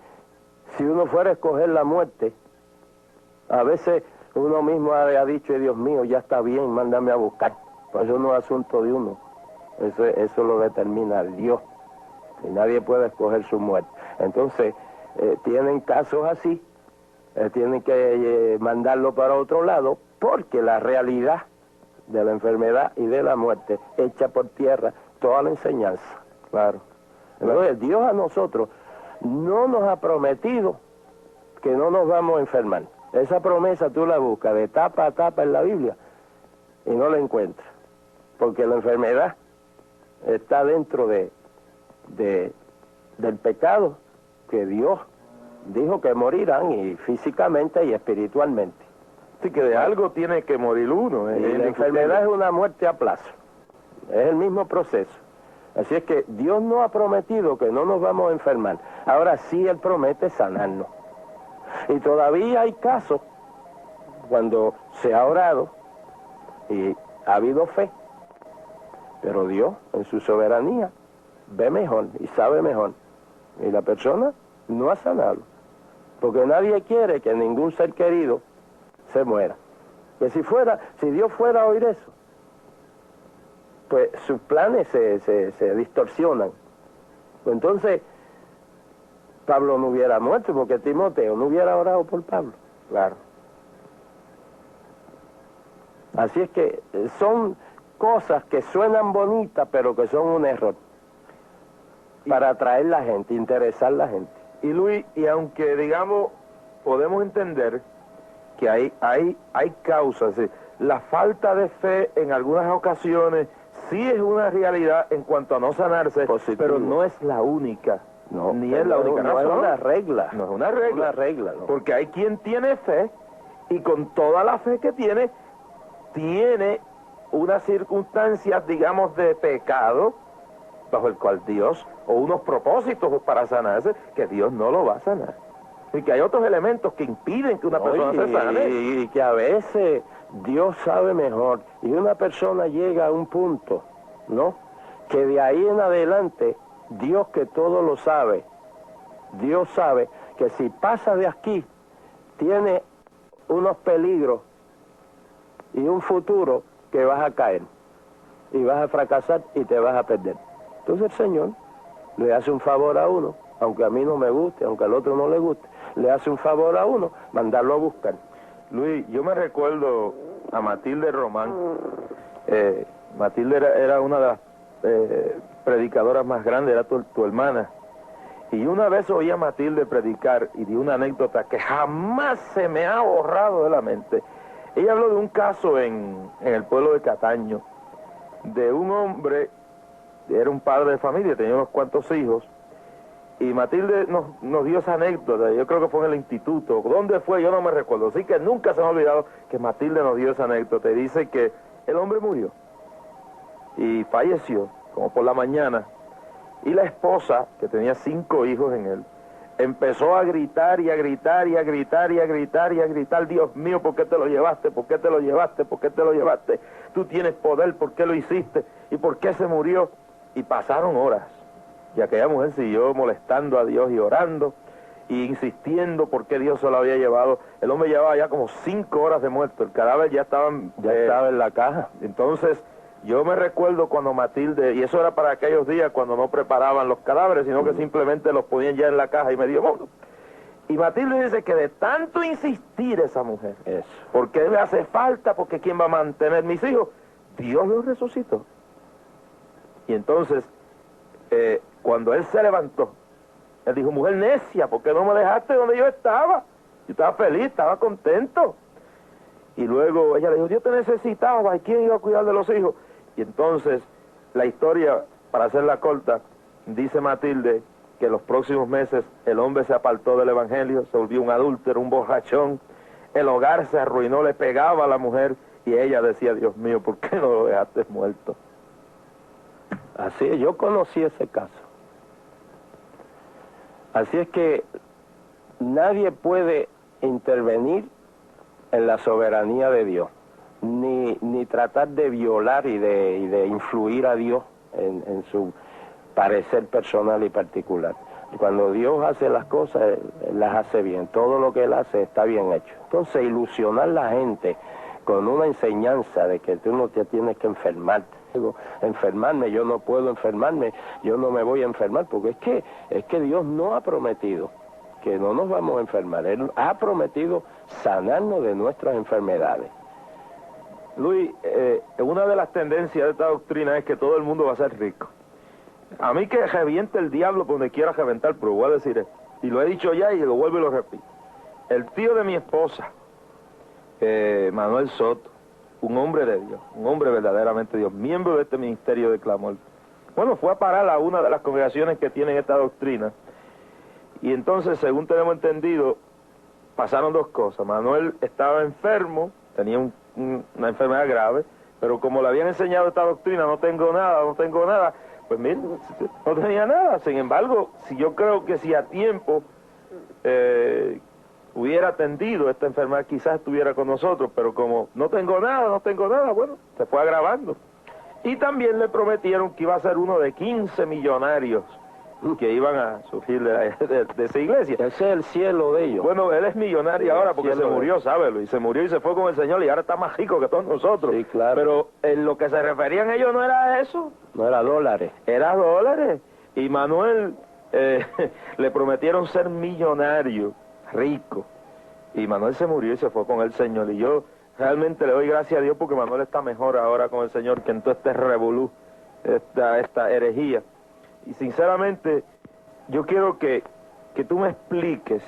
S2: si uno fuera a escoger la muerte, a veces uno mismo ha dicho, Dios mío, ya está bien, mándame a buscar. Pues eso no es asunto de uno, eso lo determina Dios, y nadie puede escoger su muerte. Entonces, tienen casos así, tienen que mandarlo para otro lado, porque la realidad de la enfermedad y de la muerte echa por tierra toda la enseñanza. Claro. Entonces, Dios a nosotros no nos ha prometido que no nos vamos a enfermar. Esa promesa tú la buscas de tapa a tapa en la Biblia y no la encuentras, porque la enfermedad está dentro del pecado que Dios dijo que morirán, y físicamente y espiritualmente.
S1: Así que de algo tiene que morir uno.
S2: Y la enfermedad es una muerte a plazo, es el mismo proceso. Así es que Dios no ha prometido que no nos vamos a enfermar. Ahora sí Él promete sanarnos. Y todavía hay casos cuando se ha orado y ha habido fe, pero Dios en su soberanía ve mejor y sabe mejor, y la persona no ha sanado, porque nadie quiere que ningún ser querido se muera. Que si Dios fuera a oír eso, pues sus planes se distorsionan. Pues entonces Pablo no hubiera muerto, porque Timoteo no hubiera orado por Pablo.
S1: Claro.
S2: Así es que son cosas que suenan bonitas, pero que son un error para atraer la gente, interesar la gente.
S1: Y Luis, y aunque digamos, podemos entender que hay causas, la falta de fe en algunas ocasiones sí es una realidad en cuanto a no sanarse,
S2: positivo,
S1: pero no es la única.
S2: No,
S1: ni es la única.
S2: No es una regla.
S1: No es una regla.
S2: Una regla, no.
S1: Porque hay quien tiene fe, y con toda la fe que tiene unas circunstancias, digamos, de pecado, bajo el cual Dios o unos propósitos para sanarse, que Dios no lo va a sanar. Y que hay otros elementos que impiden que una persona se sane.
S2: Y que a veces Dios sabe mejor. Y una persona llega a un punto, ¿no? Que de ahí en adelante, Dios que todo lo sabe, Dios sabe que si pasa de aquí, tiene unos peligros y un futuro que vas a caer. Y vas a fracasar y te vas a perder. Entonces el Señor le hace un favor a uno, aunque a mí no me guste, aunque al otro no le guste, le hace un favor a uno, mandarlo a buscar.
S1: Luis, yo me recuerdo a Matilde Román. Matilde era una de las predicadoras más grandes, era tu hermana. Y una vez oí a Matilde predicar y di una anécdota que jamás se me ha borrado de la mente. Ella habló de un caso en el pueblo de Cataño, de un hombre, era un padre de familia, tenía unos cuantos hijos, y Matilde nos dio esa anécdota. Yo creo que fue en el instituto. ¿Dónde fue? Yo no me recuerdo. Así que nunca se me ha olvidado que Matilde nos dio esa anécdota. Y dice que el hombre murió y falleció, como por la mañana. Y la esposa, que tenía 5 hijos en él, empezó a gritar y a gritar y a gritar y a gritar y a gritar: Dios mío, ¿por qué te lo llevaste? ¿Por qué te lo llevaste? ¿Por qué te lo llevaste? Tú tienes poder, ¿por qué lo hiciste? ¿Y por qué se murió? Y pasaron horas. Y aquella mujer siguió molestando a Dios y orando y insistiendo por qué Dios se lo había llevado. El hombre llevaba ya como 5 horas de muerto, el cadáver ya estaba en la caja. Entonces, yo me recuerdo cuando Matilde, y eso era para aquellos días cuando no preparaban los cadáveres, sino que simplemente los ponían ya en la caja y medio mundo. Y Matilde dice que de tanto insistir esa mujer, ¿por qué me hace falta? Porque ¿quién va a mantener mis hijos? Dios los resucitó. Y entonces, cuando él se levantó, él dijo: mujer necia, ¿por qué no me dejaste donde yo estaba? Yo estaba feliz, estaba contento. Y luego ella le dijo: yo te necesitaba, ¿y quién iba a cuidar de los hijos? Y entonces, la historia, para hacerla corta, dice Matilde que los próximos meses el hombre se apartó del evangelio, se volvió un adúltero, un borrachón, el hogar se arruinó, le pegaba a la mujer, y ella decía: Dios mío, ¿por qué no lo dejaste muerto?
S2: Así es, yo conocí ese caso. Así es que nadie puede intervenir en la soberanía de Dios, ni tratar de violar y de influir a Dios en su parecer personal y particular. Cuando Dios hace las cosas, Él las hace bien. Todo lo que Él hace está bien hecho. Entonces, ilusionar a la gente con una enseñanza de que tú no te tienes que enfermarte. Enfermarme, yo no puedo enfermarme, yo no me voy a enfermar, porque es que Dios no ha prometido que no nos vamos a enfermar. Él ha prometido sanarnos de nuestras enfermedades.
S1: Luis, una de las tendencias de esta doctrina es que todo el mundo va a ser rico. A mí que reviente el diablo por donde quiera reventar, pero voy a decir esto, y lo he dicho ya y lo vuelvo y lo repito. El tío de mi esposa, Manuel Soto, un hombre de Dios, un hombre verdaderamente de Dios, miembro de este ministerio de clamor, bueno, fue a parar a una de las congregaciones que tienen esta doctrina, y entonces, según tenemos entendido, pasaron 2 cosas. Manuel estaba enfermo, tenía una enfermedad grave, pero como le habían enseñado esta doctrina: no tengo nada, pues mira, no tenía nada. Sin embargo, yo creo que si a tiempo hubiera atendido esta enfermedad, quizás estuviera con nosotros, pero como no tengo nada, bueno, se fue agravando. Y también le prometieron que iba a ser uno de 15 millonarios que iban a surgir de esa iglesia.
S2: Ese es el cielo de ellos.
S1: Bueno, él es millonario ahora porque se murió, ¿sábelo? Y se murió y se fue con el Señor y ahora está más rico que todos nosotros.
S2: Sí, claro.
S1: Pero en lo que se referían ellos no era eso.
S2: No era dólares.
S1: Era dólares. Y Manuel le prometieron ser millonario, rico. Y Manuel se murió y se fue con el Señor. Y yo realmente le doy gracias a Dios porque Manuel está mejor ahora con el Señor que en todo este revolú, esta herejía. Y sinceramente, yo quiero que tú me expliques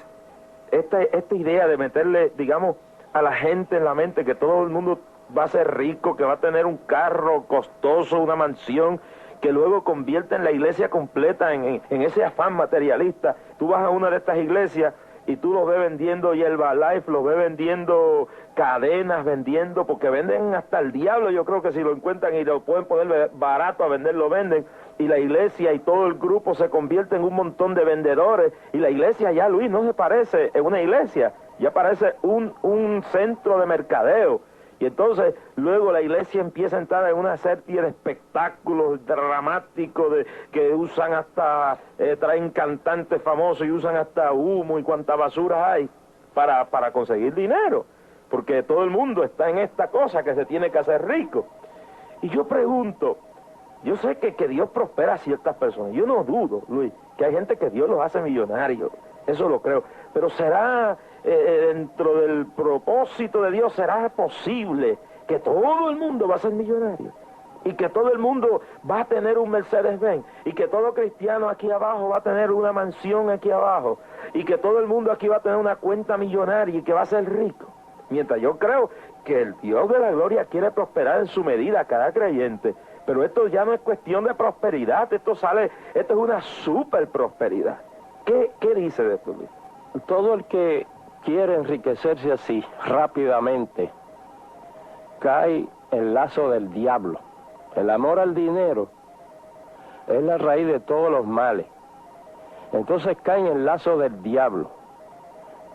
S1: esta idea de meterle, digamos, a la gente en la mente que todo el mundo va a ser rico, que va a tener un carro costoso, una mansión, que luego convierte en la iglesia completa en ese afán materialista. Tú vas a una de estas iglesias y tú los ves vendiendo Herbalife, los ves vendiendo cadenas, porque venden hasta el diablo. Yo creo que si lo encuentran y lo pueden poner barato a vender, lo venden. y la iglesia y todo el grupo se convierte en un montón de vendedores, y la iglesia ya, Luis, no se parece en una iglesia, ya parece un centro de mercadeo. Y entonces luego la iglesia empieza a entrar en una serie de espectáculos dramáticos que usan hasta, traen cantantes famosos y usan hasta humo y cuanta basura hay para conseguir dinero, porque todo el mundo está en esta cosa que se tiene que hacer rico. Y yo pregunto, yo sé que Dios prospera a ciertas personas, yo no dudo, Luis, que hay gente que Dios los hace millonarios, eso lo creo, pero será dentro del propósito de Dios, será posible que todo el mundo va a ser millonario y que todo el mundo va a tener un Mercedes-Benz y que todo cristiano aquí abajo va a tener una mansión aquí abajo y que todo el mundo aquí va a tener una cuenta millonaria y que va a ser rico. Mientras yo creo que el Dios de la gloria quiere prosperar en su medida a cada creyente, pero esto ya no es cuestión de prosperidad, esto es una super prosperidad. ¿Qué dice de esto, Luis?
S2: Todo el que quiere enriquecerse así, rápidamente, cae en el lazo del diablo. El amor al dinero es la raíz de todos los males. Entonces caen en el lazo del diablo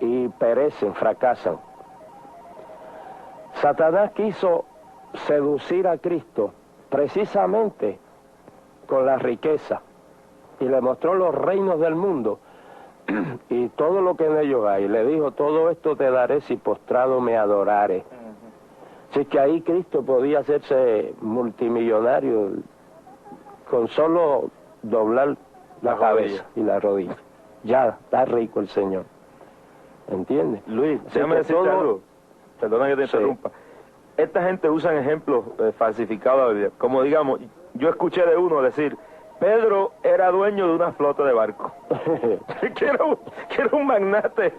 S2: y perecen, fracasan. Satanás quiso seducir a Cristo precisamente con la riqueza y le mostró los reinos del mundo y todo lo que en ellos hay. Le dijo, todo esto te daré si postrado me adorares. Así que ahí Cristo podía hacerse multimillonario con solo doblar la cabeza y la rodilla. Ya, está rico el Señor. ¿Entiendes?
S1: Luis, déjame decirte algo. Perdona que te interrumpa. Esta gente usa ejemplos falsificados de la Biblia. Como digamos, yo escuché de uno decir, Pedro era dueño de una flota de barcos. que era un magnate de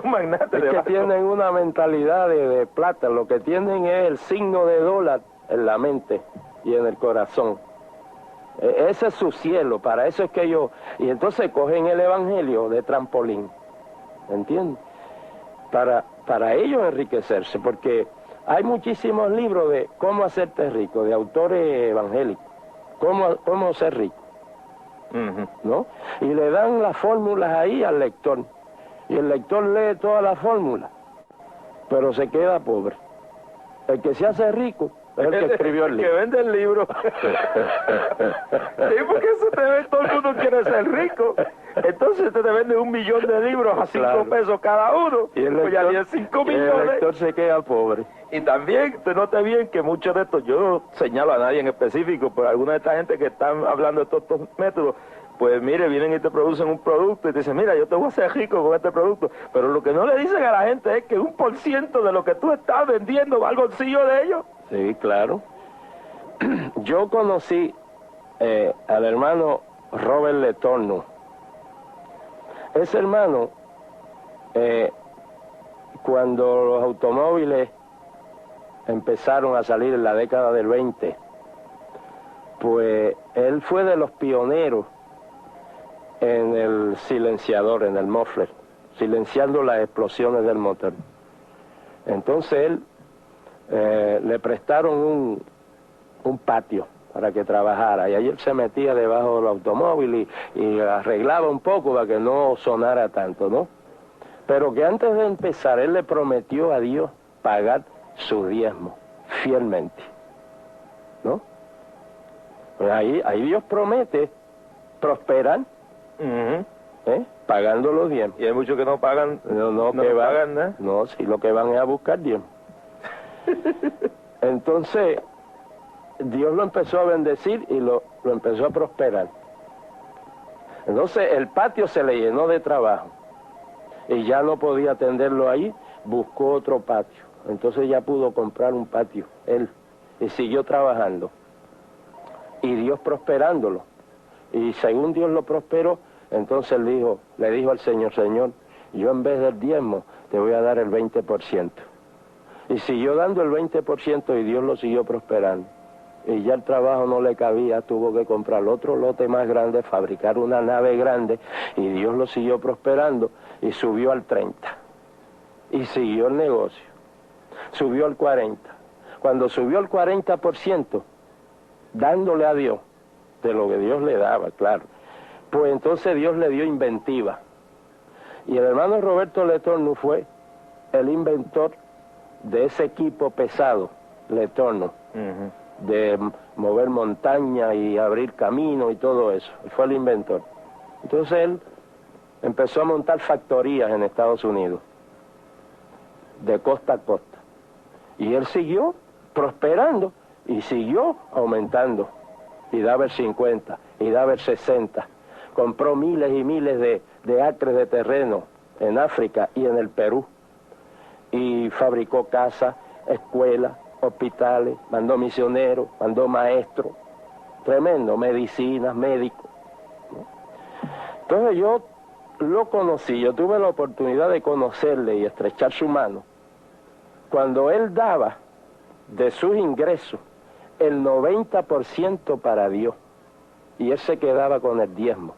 S1: barcos.
S2: Es que tienen una mentalidad de plata, lo que tienen es el signo de dólar en la mente y en el corazón. Ese es su cielo, para eso es que ellos... Y entonces cogen el evangelio de trampolín, ¿entiendes? Para ellos enriquecerse, porque hay muchísimos libros de cómo hacerte rico, de autores evangélicos, cómo ser rico. ¿No? Y le dan las fórmulas ahí al lector y el lector lee todas las fórmulas pero se queda pobre. El que se hace rico es el que escribió el libro,
S1: que vende el libro. Sí, porque eso todo el mundo quiere ser rico, entonces te vende 1 millón de libros a 5 pesos cada uno
S2: y el lector,
S1: pues ya tiene 5 millones.
S2: el lector se queda pobre.
S1: Y también, te note bien que muchos de estos, yo no señalo a nadie en específico, pero alguna de esta gente que están hablando de todos estos métodos, pues mire, vienen y te producen un producto y te dicen, mira, yo te voy a hacer rico con este producto, pero lo que no le dicen a la gente es que 1% de lo que tú estás vendiendo va al bolsillo de ellos.
S2: Sí, claro. Yo conocí al hermano Robert Letorno. Ese hermano, cuando los automóviles empezaron a salir en la década del 20, pues él fue de los pioneros en el silenciador, en el muffler, silenciando las explosiones del motor. Entonces él le prestaron un patio para que trabajara, y ahí él se metía debajo del automóvil y arreglaba un poco para que no sonara tanto, ¿no? Pero que antes de empezar él le prometió a Dios pagar su diezmo fielmente, ¿no? Pues ahí Dios promete prosperar, pagando los diezmos.
S1: Y hay muchos que no pagan,
S2: no pagan nada. No, sí, lo que van es a buscar diezmo. Entonces Dios lo empezó a bendecir y lo empezó a prosperar. Entonces el patio se le llenó de trabajo y ya no podía atenderlo ahí, buscó otro patio. Entonces ya pudo comprar un patio él y siguió trabajando y Dios prosperándolo. Y según Dios lo prosperó, entonces le dijo al Señor, Señor, yo en vez del diezmo te voy a dar el 20%. Y siguió dando el 20% y Dios lo siguió prosperando. Y ya el trabajo no le cabía, tuvo que comprar otro lote más grande, fabricar una nave grande, y Dios lo siguió prosperando y subió al 30%. Y siguió el negocio. Subió al 40%. Cuando subió al 40%, dándole a Dios, de lo que Dios le daba, claro. Pues entonces Dios le dio inventiva. Y el hermano Roberto Letorno fue el inventor de ese equipo pesado, Letorno, de mover montañas y abrir caminos y todo eso. Él fue el inventor. Entonces él empezó a montar factorías en Estados Unidos, de costa a costa. Y él siguió prosperando y siguió aumentando. Y daba el 50, y daba el 60. Compró miles y miles de acres de terreno en África y en el Perú. Y fabricó casas, escuelas, hospitales, mandó misioneros, mandó maestros. Tremendo, medicinas, médicos. Entonces yo lo conocí, yo tuve la oportunidad de conocerle y estrechar su mano. Cuando él daba de sus ingresos el 90% para Dios, y él se quedaba con el diezmo.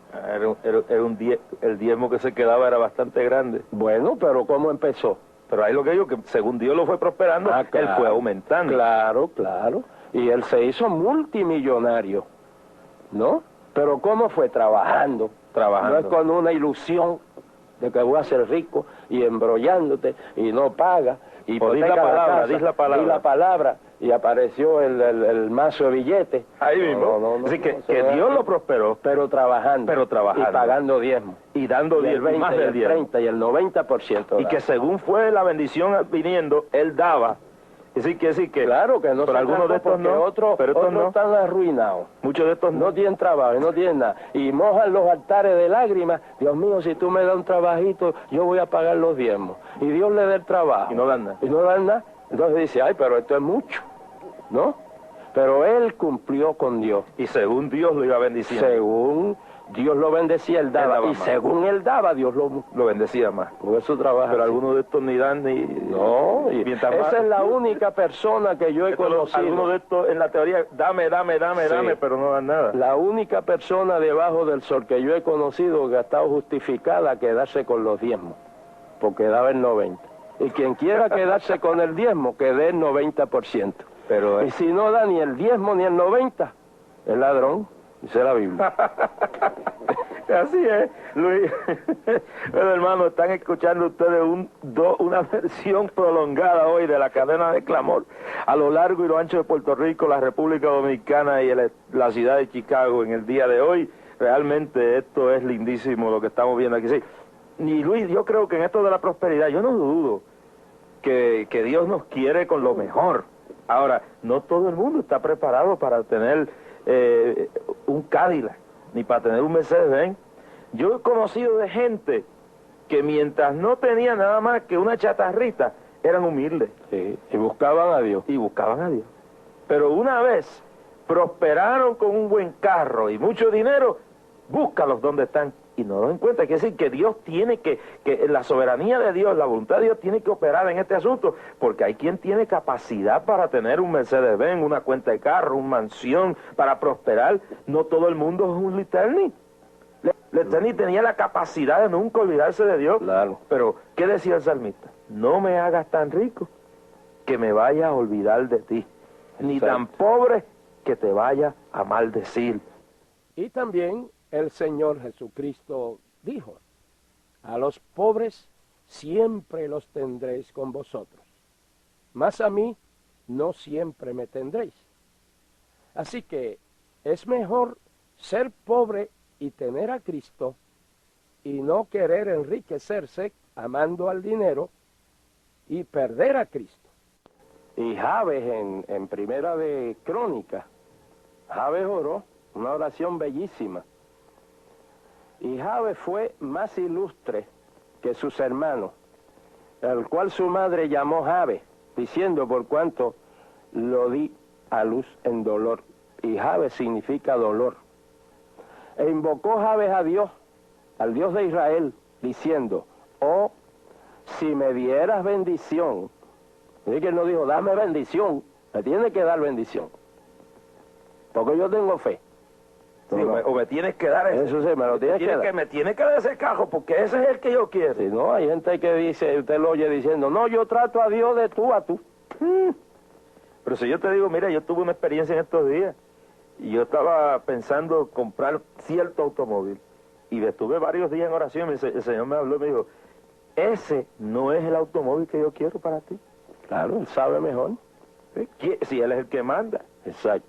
S1: El diezmo que se quedaba era bastante grande.
S2: Bueno, pero ¿cómo empezó?
S1: Pero ahí lo que digo, que según Dios lo fue prosperando,
S2: claro,
S1: él fue aumentando.
S2: Claro, claro. Y él se hizo multimillonario, ¿no? Pero ¿cómo fue? Trabajando. No es con una ilusión de que voy a ser rico y embrollándote y no paga. Y
S1: dis la palabra.
S2: Y apareció el mazo de billetes.
S1: Ahí mismo. Así que Dios lo prosperó.
S2: Pero trabajando.
S1: Y
S2: pagando diezmo.
S1: Y dando 10,
S2: más del 30 y el 90%.
S1: Y que según fue la bendición viniendo, él daba. Así que
S2: claro que no,
S1: pero algunos de estos no,
S2: pero otros no están arruinados.
S1: Muchos de estos
S2: no tienen trabajo y no tienen nada. Y mojan los altares de lágrimas. Dios mío, si tú me das un trabajito, yo voy a pagar los diezmos. Y Dios le da el trabajo.
S1: Y no dan nada.
S2: Y no dan nada. Entonces dice, ay, pero esto es mucho, ¿no? Pero él cumplió con Dios.
S1: Y según Dios lo iba bendiciendo.
S2: Según Dios lo bendecía, él daba. Y más. Según él daba, Dios lo bendecía más.
S1: Por eso trabaja. Pero algunos de estos ni dan ni...
S2: No, esa es la única persona que yo he conocido.
S1: Algunos de estos en la teoría, dame, pero no dan nada.
S2: La única persona debajo del sol que yo he conocido que ha estado justificada a quedarse con los diezmos, porque daba el 90%. Y quien quiera quedarse con el diezmo, que dé el 90%.
S1: Pero,
S2: y si no da ni el diezmo ni el 90%, es ladrón, dice la Biblia.
S1: Así es, Luis. Bueno, hermano, están escuchando ustedes una versión prolongada hoy de la cadena de clamor a lo largo y lo ancho de Puerto Rico, la República Dominicana y la ciudad de Chicago en el día de hoy. Realmente esto es lindísimo lo que estamos viendo aquí. Sí. Y Luis, yo creo que en esto de la prosperidad, yo no dudo que Dios nos quiere con lo mejor. Ahora, no todo el mundo está preparado para tener un Cadillac, ni para tener un Mercedes-Benz. Yo he conocido de gente que mientras no tenía nada más que una chatarrita, eran humildes.
S2: Sí, y buscaban a Dios.
S1: Pero una vez prosperaron con un buen carro y mucho dinero, búscalos donde están y no los encuentran. Quiere decir que Dios tiene que la soberanía de Dios, la voluntad de Dios tiene que operar en este asunto, porque hay quien tiene capacidad para tener un Mercedes-Benz, una cuenta de carro, una mansión, para prosperar. No todo el mundo es un Literni. Literni tenía la capacidad de nunca olvidarse de Dios.
S2: Claro.
S1: Pero, ¿qué decía el salmista? No me hagas tan rico que me vaya a olvidar de ti, ni tan pobre que te vaya a maldecir.
S2: Y también el Señor Jesucristo dijo, a los pobres siempre los tendréis con vosotros, mas a mí no siempre me tendréis. Así que es mejor ser pobre y tener a Cristo y no querer enriquecerse amando al dinero y perder a Cristo. Y Jabes en Primera de Crónicas, Jabes oró una oración bellísima. Y Jabes fue más ilustre que sus hermanos, al cual su madre llamó Jabes, diciendo por cuanto lo di a luz en dolor. Y Jabes significa dolor. E invocó Jabes a Dios, al Dios de Israel, diciendo, oh, si me dieras bendición. Así que él no dijo, dame bendición, me tiene que dar bendición, porque yo tengo fe.
S1: Sí, o me tienes que dar
S2: eso. Sí, me lo tienes que dar.
S1: Me tiene que dar ese cajo, porque ese es el que yo quiero.
S2: Sí, no, hay gente que dice, usted lo oye diciendo, no, yo trato a Dios de tú a tú.
S1: Pero si yo te digo, mira, yo tuve una experiencia en estos días, y yo estaba pensando comprar cierto automóvil, y estuve varios días en oración, el Señor me habló y me dijo, ese no es el automóvil que yo quiero para ti.
S2: Claro, Él sabe mejor.
S1: Si Él es el que manda.
S2: Exacto.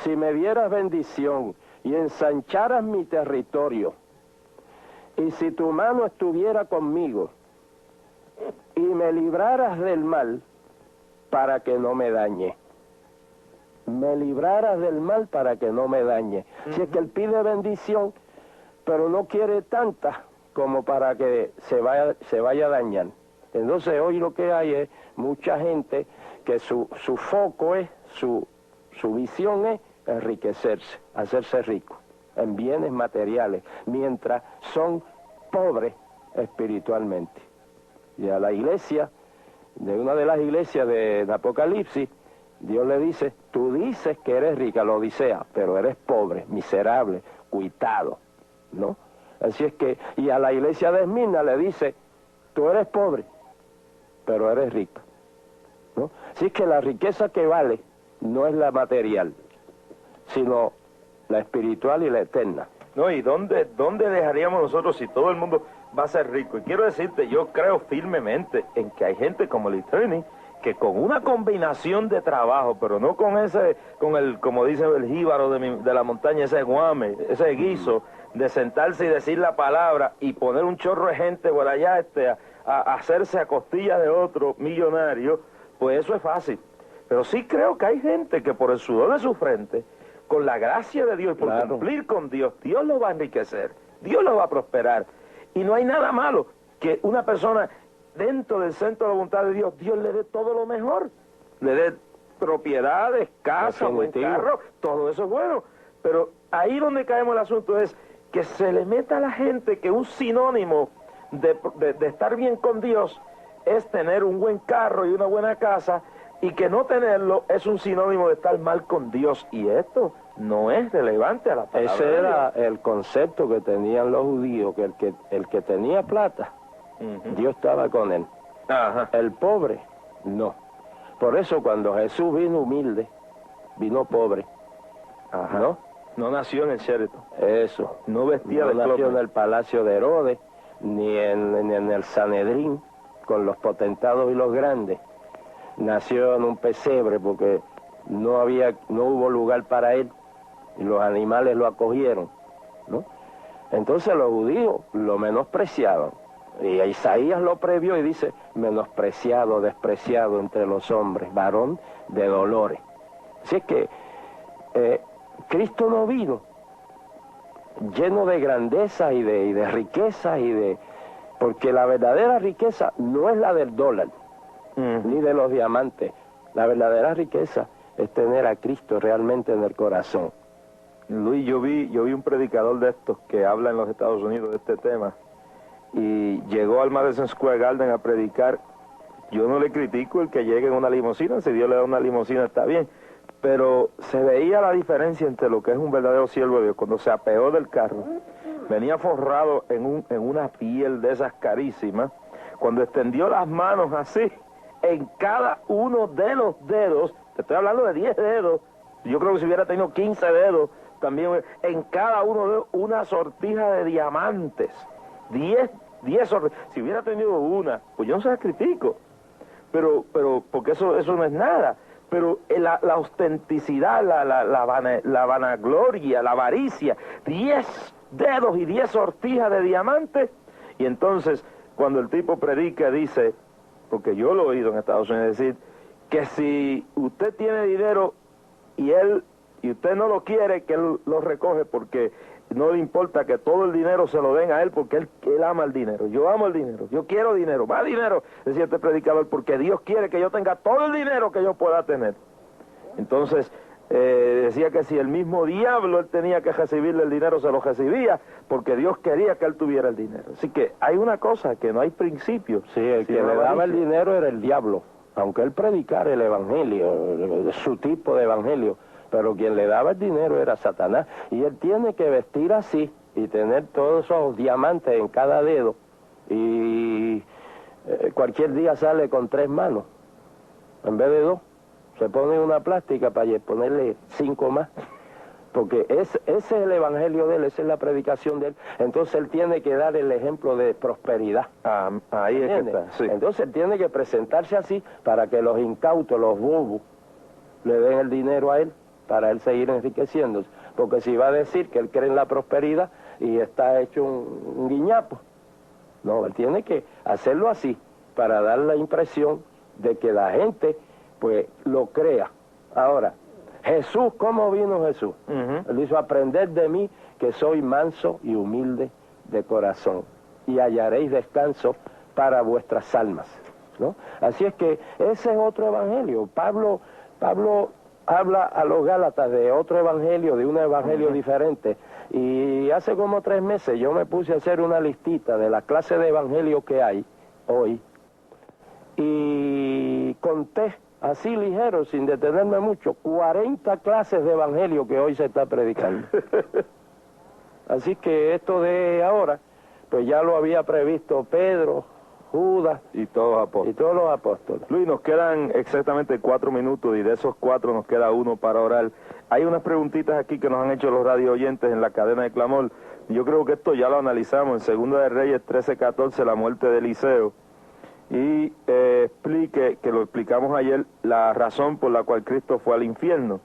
S2: Si me dieras bendición y ensancharas mi territorio, y si tu mano estuviera conmigo, y me libraras del mal para que no me dañe. Me libraras del mal para que no me dañe. Si es que Él pide bendición, pero no quiere tanta como para que se vaya a dañar. Entonces hoy lo que hay es mucha gente que su foco es, su visión es enriquecerse, hacerse rico en bienes materiales, mientras son pobres espiritualmente. Y a la iglesia, de una de las iglesias de Apocalipsis, Dios le dice, tú dices que eres rica, la Odisea, pero eres pobre, miserable, cuitado, ¿no? Así es que, y a la iglesia de Esmirna le dice, tú eres pobre, pero eres rica, ¿no? Así es que la riqueza que vale no es la material, sino la espiritual y la eterna.
S1: No, ¿y dónde dejaríamos nosotros si todo el mundo va a ser rico? Y quiero decirte, yo creo firmemente en que hay gente como Lee Training que con una combinación de trabajo, pero no con como dice el jíbaro de la montaña, ese guame, ese guiso, de sentarse y decir la palabra y poner un chorro de gente por allá a hacerse a costillas de otro millonario, pues eso es fácil. Pero sí creo que hay gente que por el sudor de su frente, con la gracia de Dios y por cumplir con Dios, Dios lo va a enriquecer, Dios lo va a prosperar. Y no hay nada malo que una persona dentro del centro de la voluntad de Dios, Dios le dé todo lo mejor, le dé propiedades, casa, buen carro, todo eso es bueno. Pero ahí donde caemos el asunto es que se le meta a la gente que un sinónimo de estar bien con Dios es tener un buen carro y una buena casa, y que no tenerlo es un sinónimo de estar mal con Dios, y esto no es relevante a la palabra.
S2: Ese era el concepto que tenían los judíos, que el que tenía plata, Dios estaba con él.
S1: Ajá.
S2: El pobre, no. Por eso cuando Jesús vino humilde, vino pobre.
S1: Ajá.
S2: ¿No?
S1: No nació en el Sheraton.
S2: Eso.
S1: No vestía
S2: no
S1: de
S2: nació
S1: club
S2: en el palacio de Herodes, ni en el Sanedrín, con los potentados y los grandes. Nació en un pesebre porque no hubo lugar para él y los animales lo acogieron, ¿no? Entonces los judíos lo menospreciaban, y Isaías lo previó y dice, menospreciado, despreciado entre los hombres, varón de dolores. Así es que Cristo no vino lleno de grandeza y de riqueza porque la verdadera riqueza no es la del dólar, ni de los diamantes. La verdadera riqueza es tener a Cristo realmente en el corazón.
S1: Luis, yo vi un predicador de estos que habla en los Estados Unidos de este tema, y llegó al Madison Square Garden a predicar. Yo no le critico el que llegue en una limusina, si Dios le da una limusina está bien, pero se veía la diferencia entre lo que es un verdadero siervo de Dios. Cuando se apeó del carro, venía forrado en una piel de esas carísimas. Cuando extendió las manos así, en cada uno de los dedos, te estoy hablando de 10 dedos, yo creo que si hubiera tenido 15 dedos, también en cada uno de ellos una sortija de diamantes. 10 sortijas. Si hubiera tenido una, pues yo no se la critico, pero porque eso no es nada. Pero la autenticidad, la vanagloria, la avaricia, 10 dedos y 10 sortijas de diamantes. Y entonces, cuando el tipo predica, dice, porque yo lo he oído en Estados Unidos decir, que si usted tiene dinero y usted no lo quiere, que él lo recoge, porque no le importa que todo el dinero se lo den a él, porque él ama el dinero. Yo amo el dinero, yo quiero dinero, más dinero, decía este predicador, porque Dios quiere que yo tenga todo el dinero que yo pueda tener. Entonces, decía que si el mismo diablo él tenía que recibirle el dinero, se lo recibía, porque Dios quería que él tuviera el dinero. Así que hay una cosa, que no hay principio.
S2: Sí, el que le daba el dinero era el diablo, aunque él predicara el evangelio, su tipo de evangelio, pero quien le daba el dinero era Satanás, y él tiene que vestir así, y tener todos esos diamantes en cada dedo, y cualquier día sale con 3 manos, en vez de 2. Se pone una plástica para ponerle 5 más. porque ese es el evangelio de él, esa es la predicación de él. Entonces él tiene que dar el ejemplo de prosperidad.
S1: Ahí es que está, sí.
S2: Entonces él tiene que presentarse así para que los incautos, los bobos, le den el dinero a él, para él seguir enriqueciéndose. Porque si va a decir que él cree en la prosperidad y está hecho un guiñapo, no, él tiene que hacerlo así, para dar la impresión de que la gente, pues, lo crea. Ahora, Jesús, ¿cómo vino Jesús? Él dijo, aprended de mí, que soy manso y humilde de corazón, y hallaréis descanso para vuestras almas, ¿no? Así es que ese es otro evangelio. Pablo habla a los Gálatas de otro evangelio, de un evangelio diferente, y hace como 3 meses yo me puse a hacer una listita de la clase de evangelio que hay hoy, y conté así ligero, sin detenerme mucho, 40 clases de evangelio que hoy se está predicando. Así que esto de ahora, pues ya lo había previsto Pedro, Judas
S1: y todos
S2: los apóstoles.
S1: Luis, nos quedan exactamente 4 minutos y de esos 4 nos queda 1 para orar. Hay unas preguntitas aquí que nos han hecho los radio oyentes en la cadena de clamor. Yo creo que esto ya lo analizamos en 2 de Reyes 13:14, la muerte de Eliseo. Y explique, que lo explicamos ayer, la razón por la cual Cristo fue al infierno.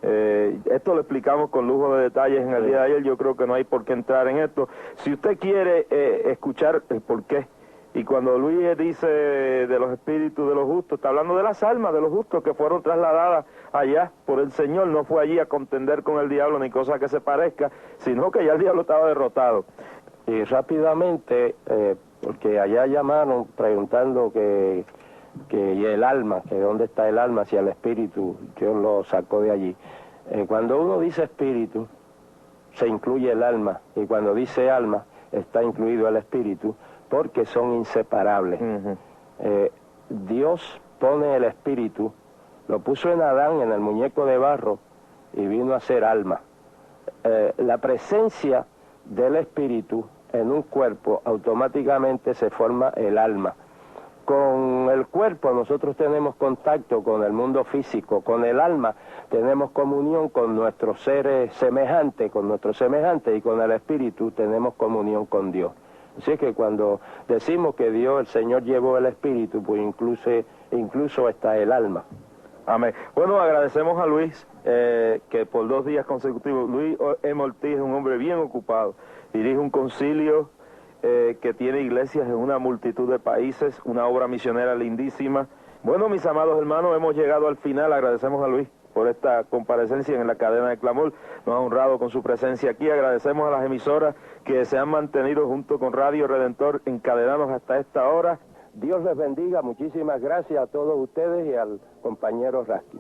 S1: Esto lo explicamos con lujo de detalles en el día de ayer, yo creo que no hay por qué entrar en esto. Si usted quiere escuchar el por qué, y cuando Luis dice de los espíritus de los justos, está hablando de las almas de los justos que fueron trasladadas allá por el Señor, no fue allí a contender con el diablo ni cosa que se parezca, sino que ya el diablo estaba derrotado.
S2: Y rápidamente, porque allá llamaron preguntando que y el alma, que dónde está el alma, si el espíritu, Dios lo sacó de allí. Cuando uno dice espíritu, se incluye el alma, y cuando dice alma, está incluido el espíritu, porque son inseparables. Dios pone el espíritu, lo puso en Adán, en el muñeco de barro, y vino a ser alma. La presencia del espíritu en un cuerpo, automáticamente se forma el alma. Con el cuerpo nosotros tenemos contacto con el mundo físico, con el alma tenemos comunión con nuestros seres semejantes, y con el espíritu tenemos comunión con Dios. Así que cuando decimos que Dios, el Señor, llevó el espíritu, pues incluso está el alma.
S1: Amén. Bueno, agradecemos a Luis, que por 2 días consecutivos, Luis M. Ortiz es un hombre bien ocupado, dirige un concilio que tiene iglesias en una multitud de países, una obra misionera lindísima. Bueno, mis amados hermanos, hemos llegado al final. Agradecemos a Luis por esta comparecencia en la cadena de clamor. Nos ha honrado con su presencia aquí. Agradecemos a las emisoras que se han mantenido junto con Radio Redentor encadenados hasta esta hora.
S2: Dios les bendiga. Muchísimas gracias a todos ustedes y al compañero Rasky.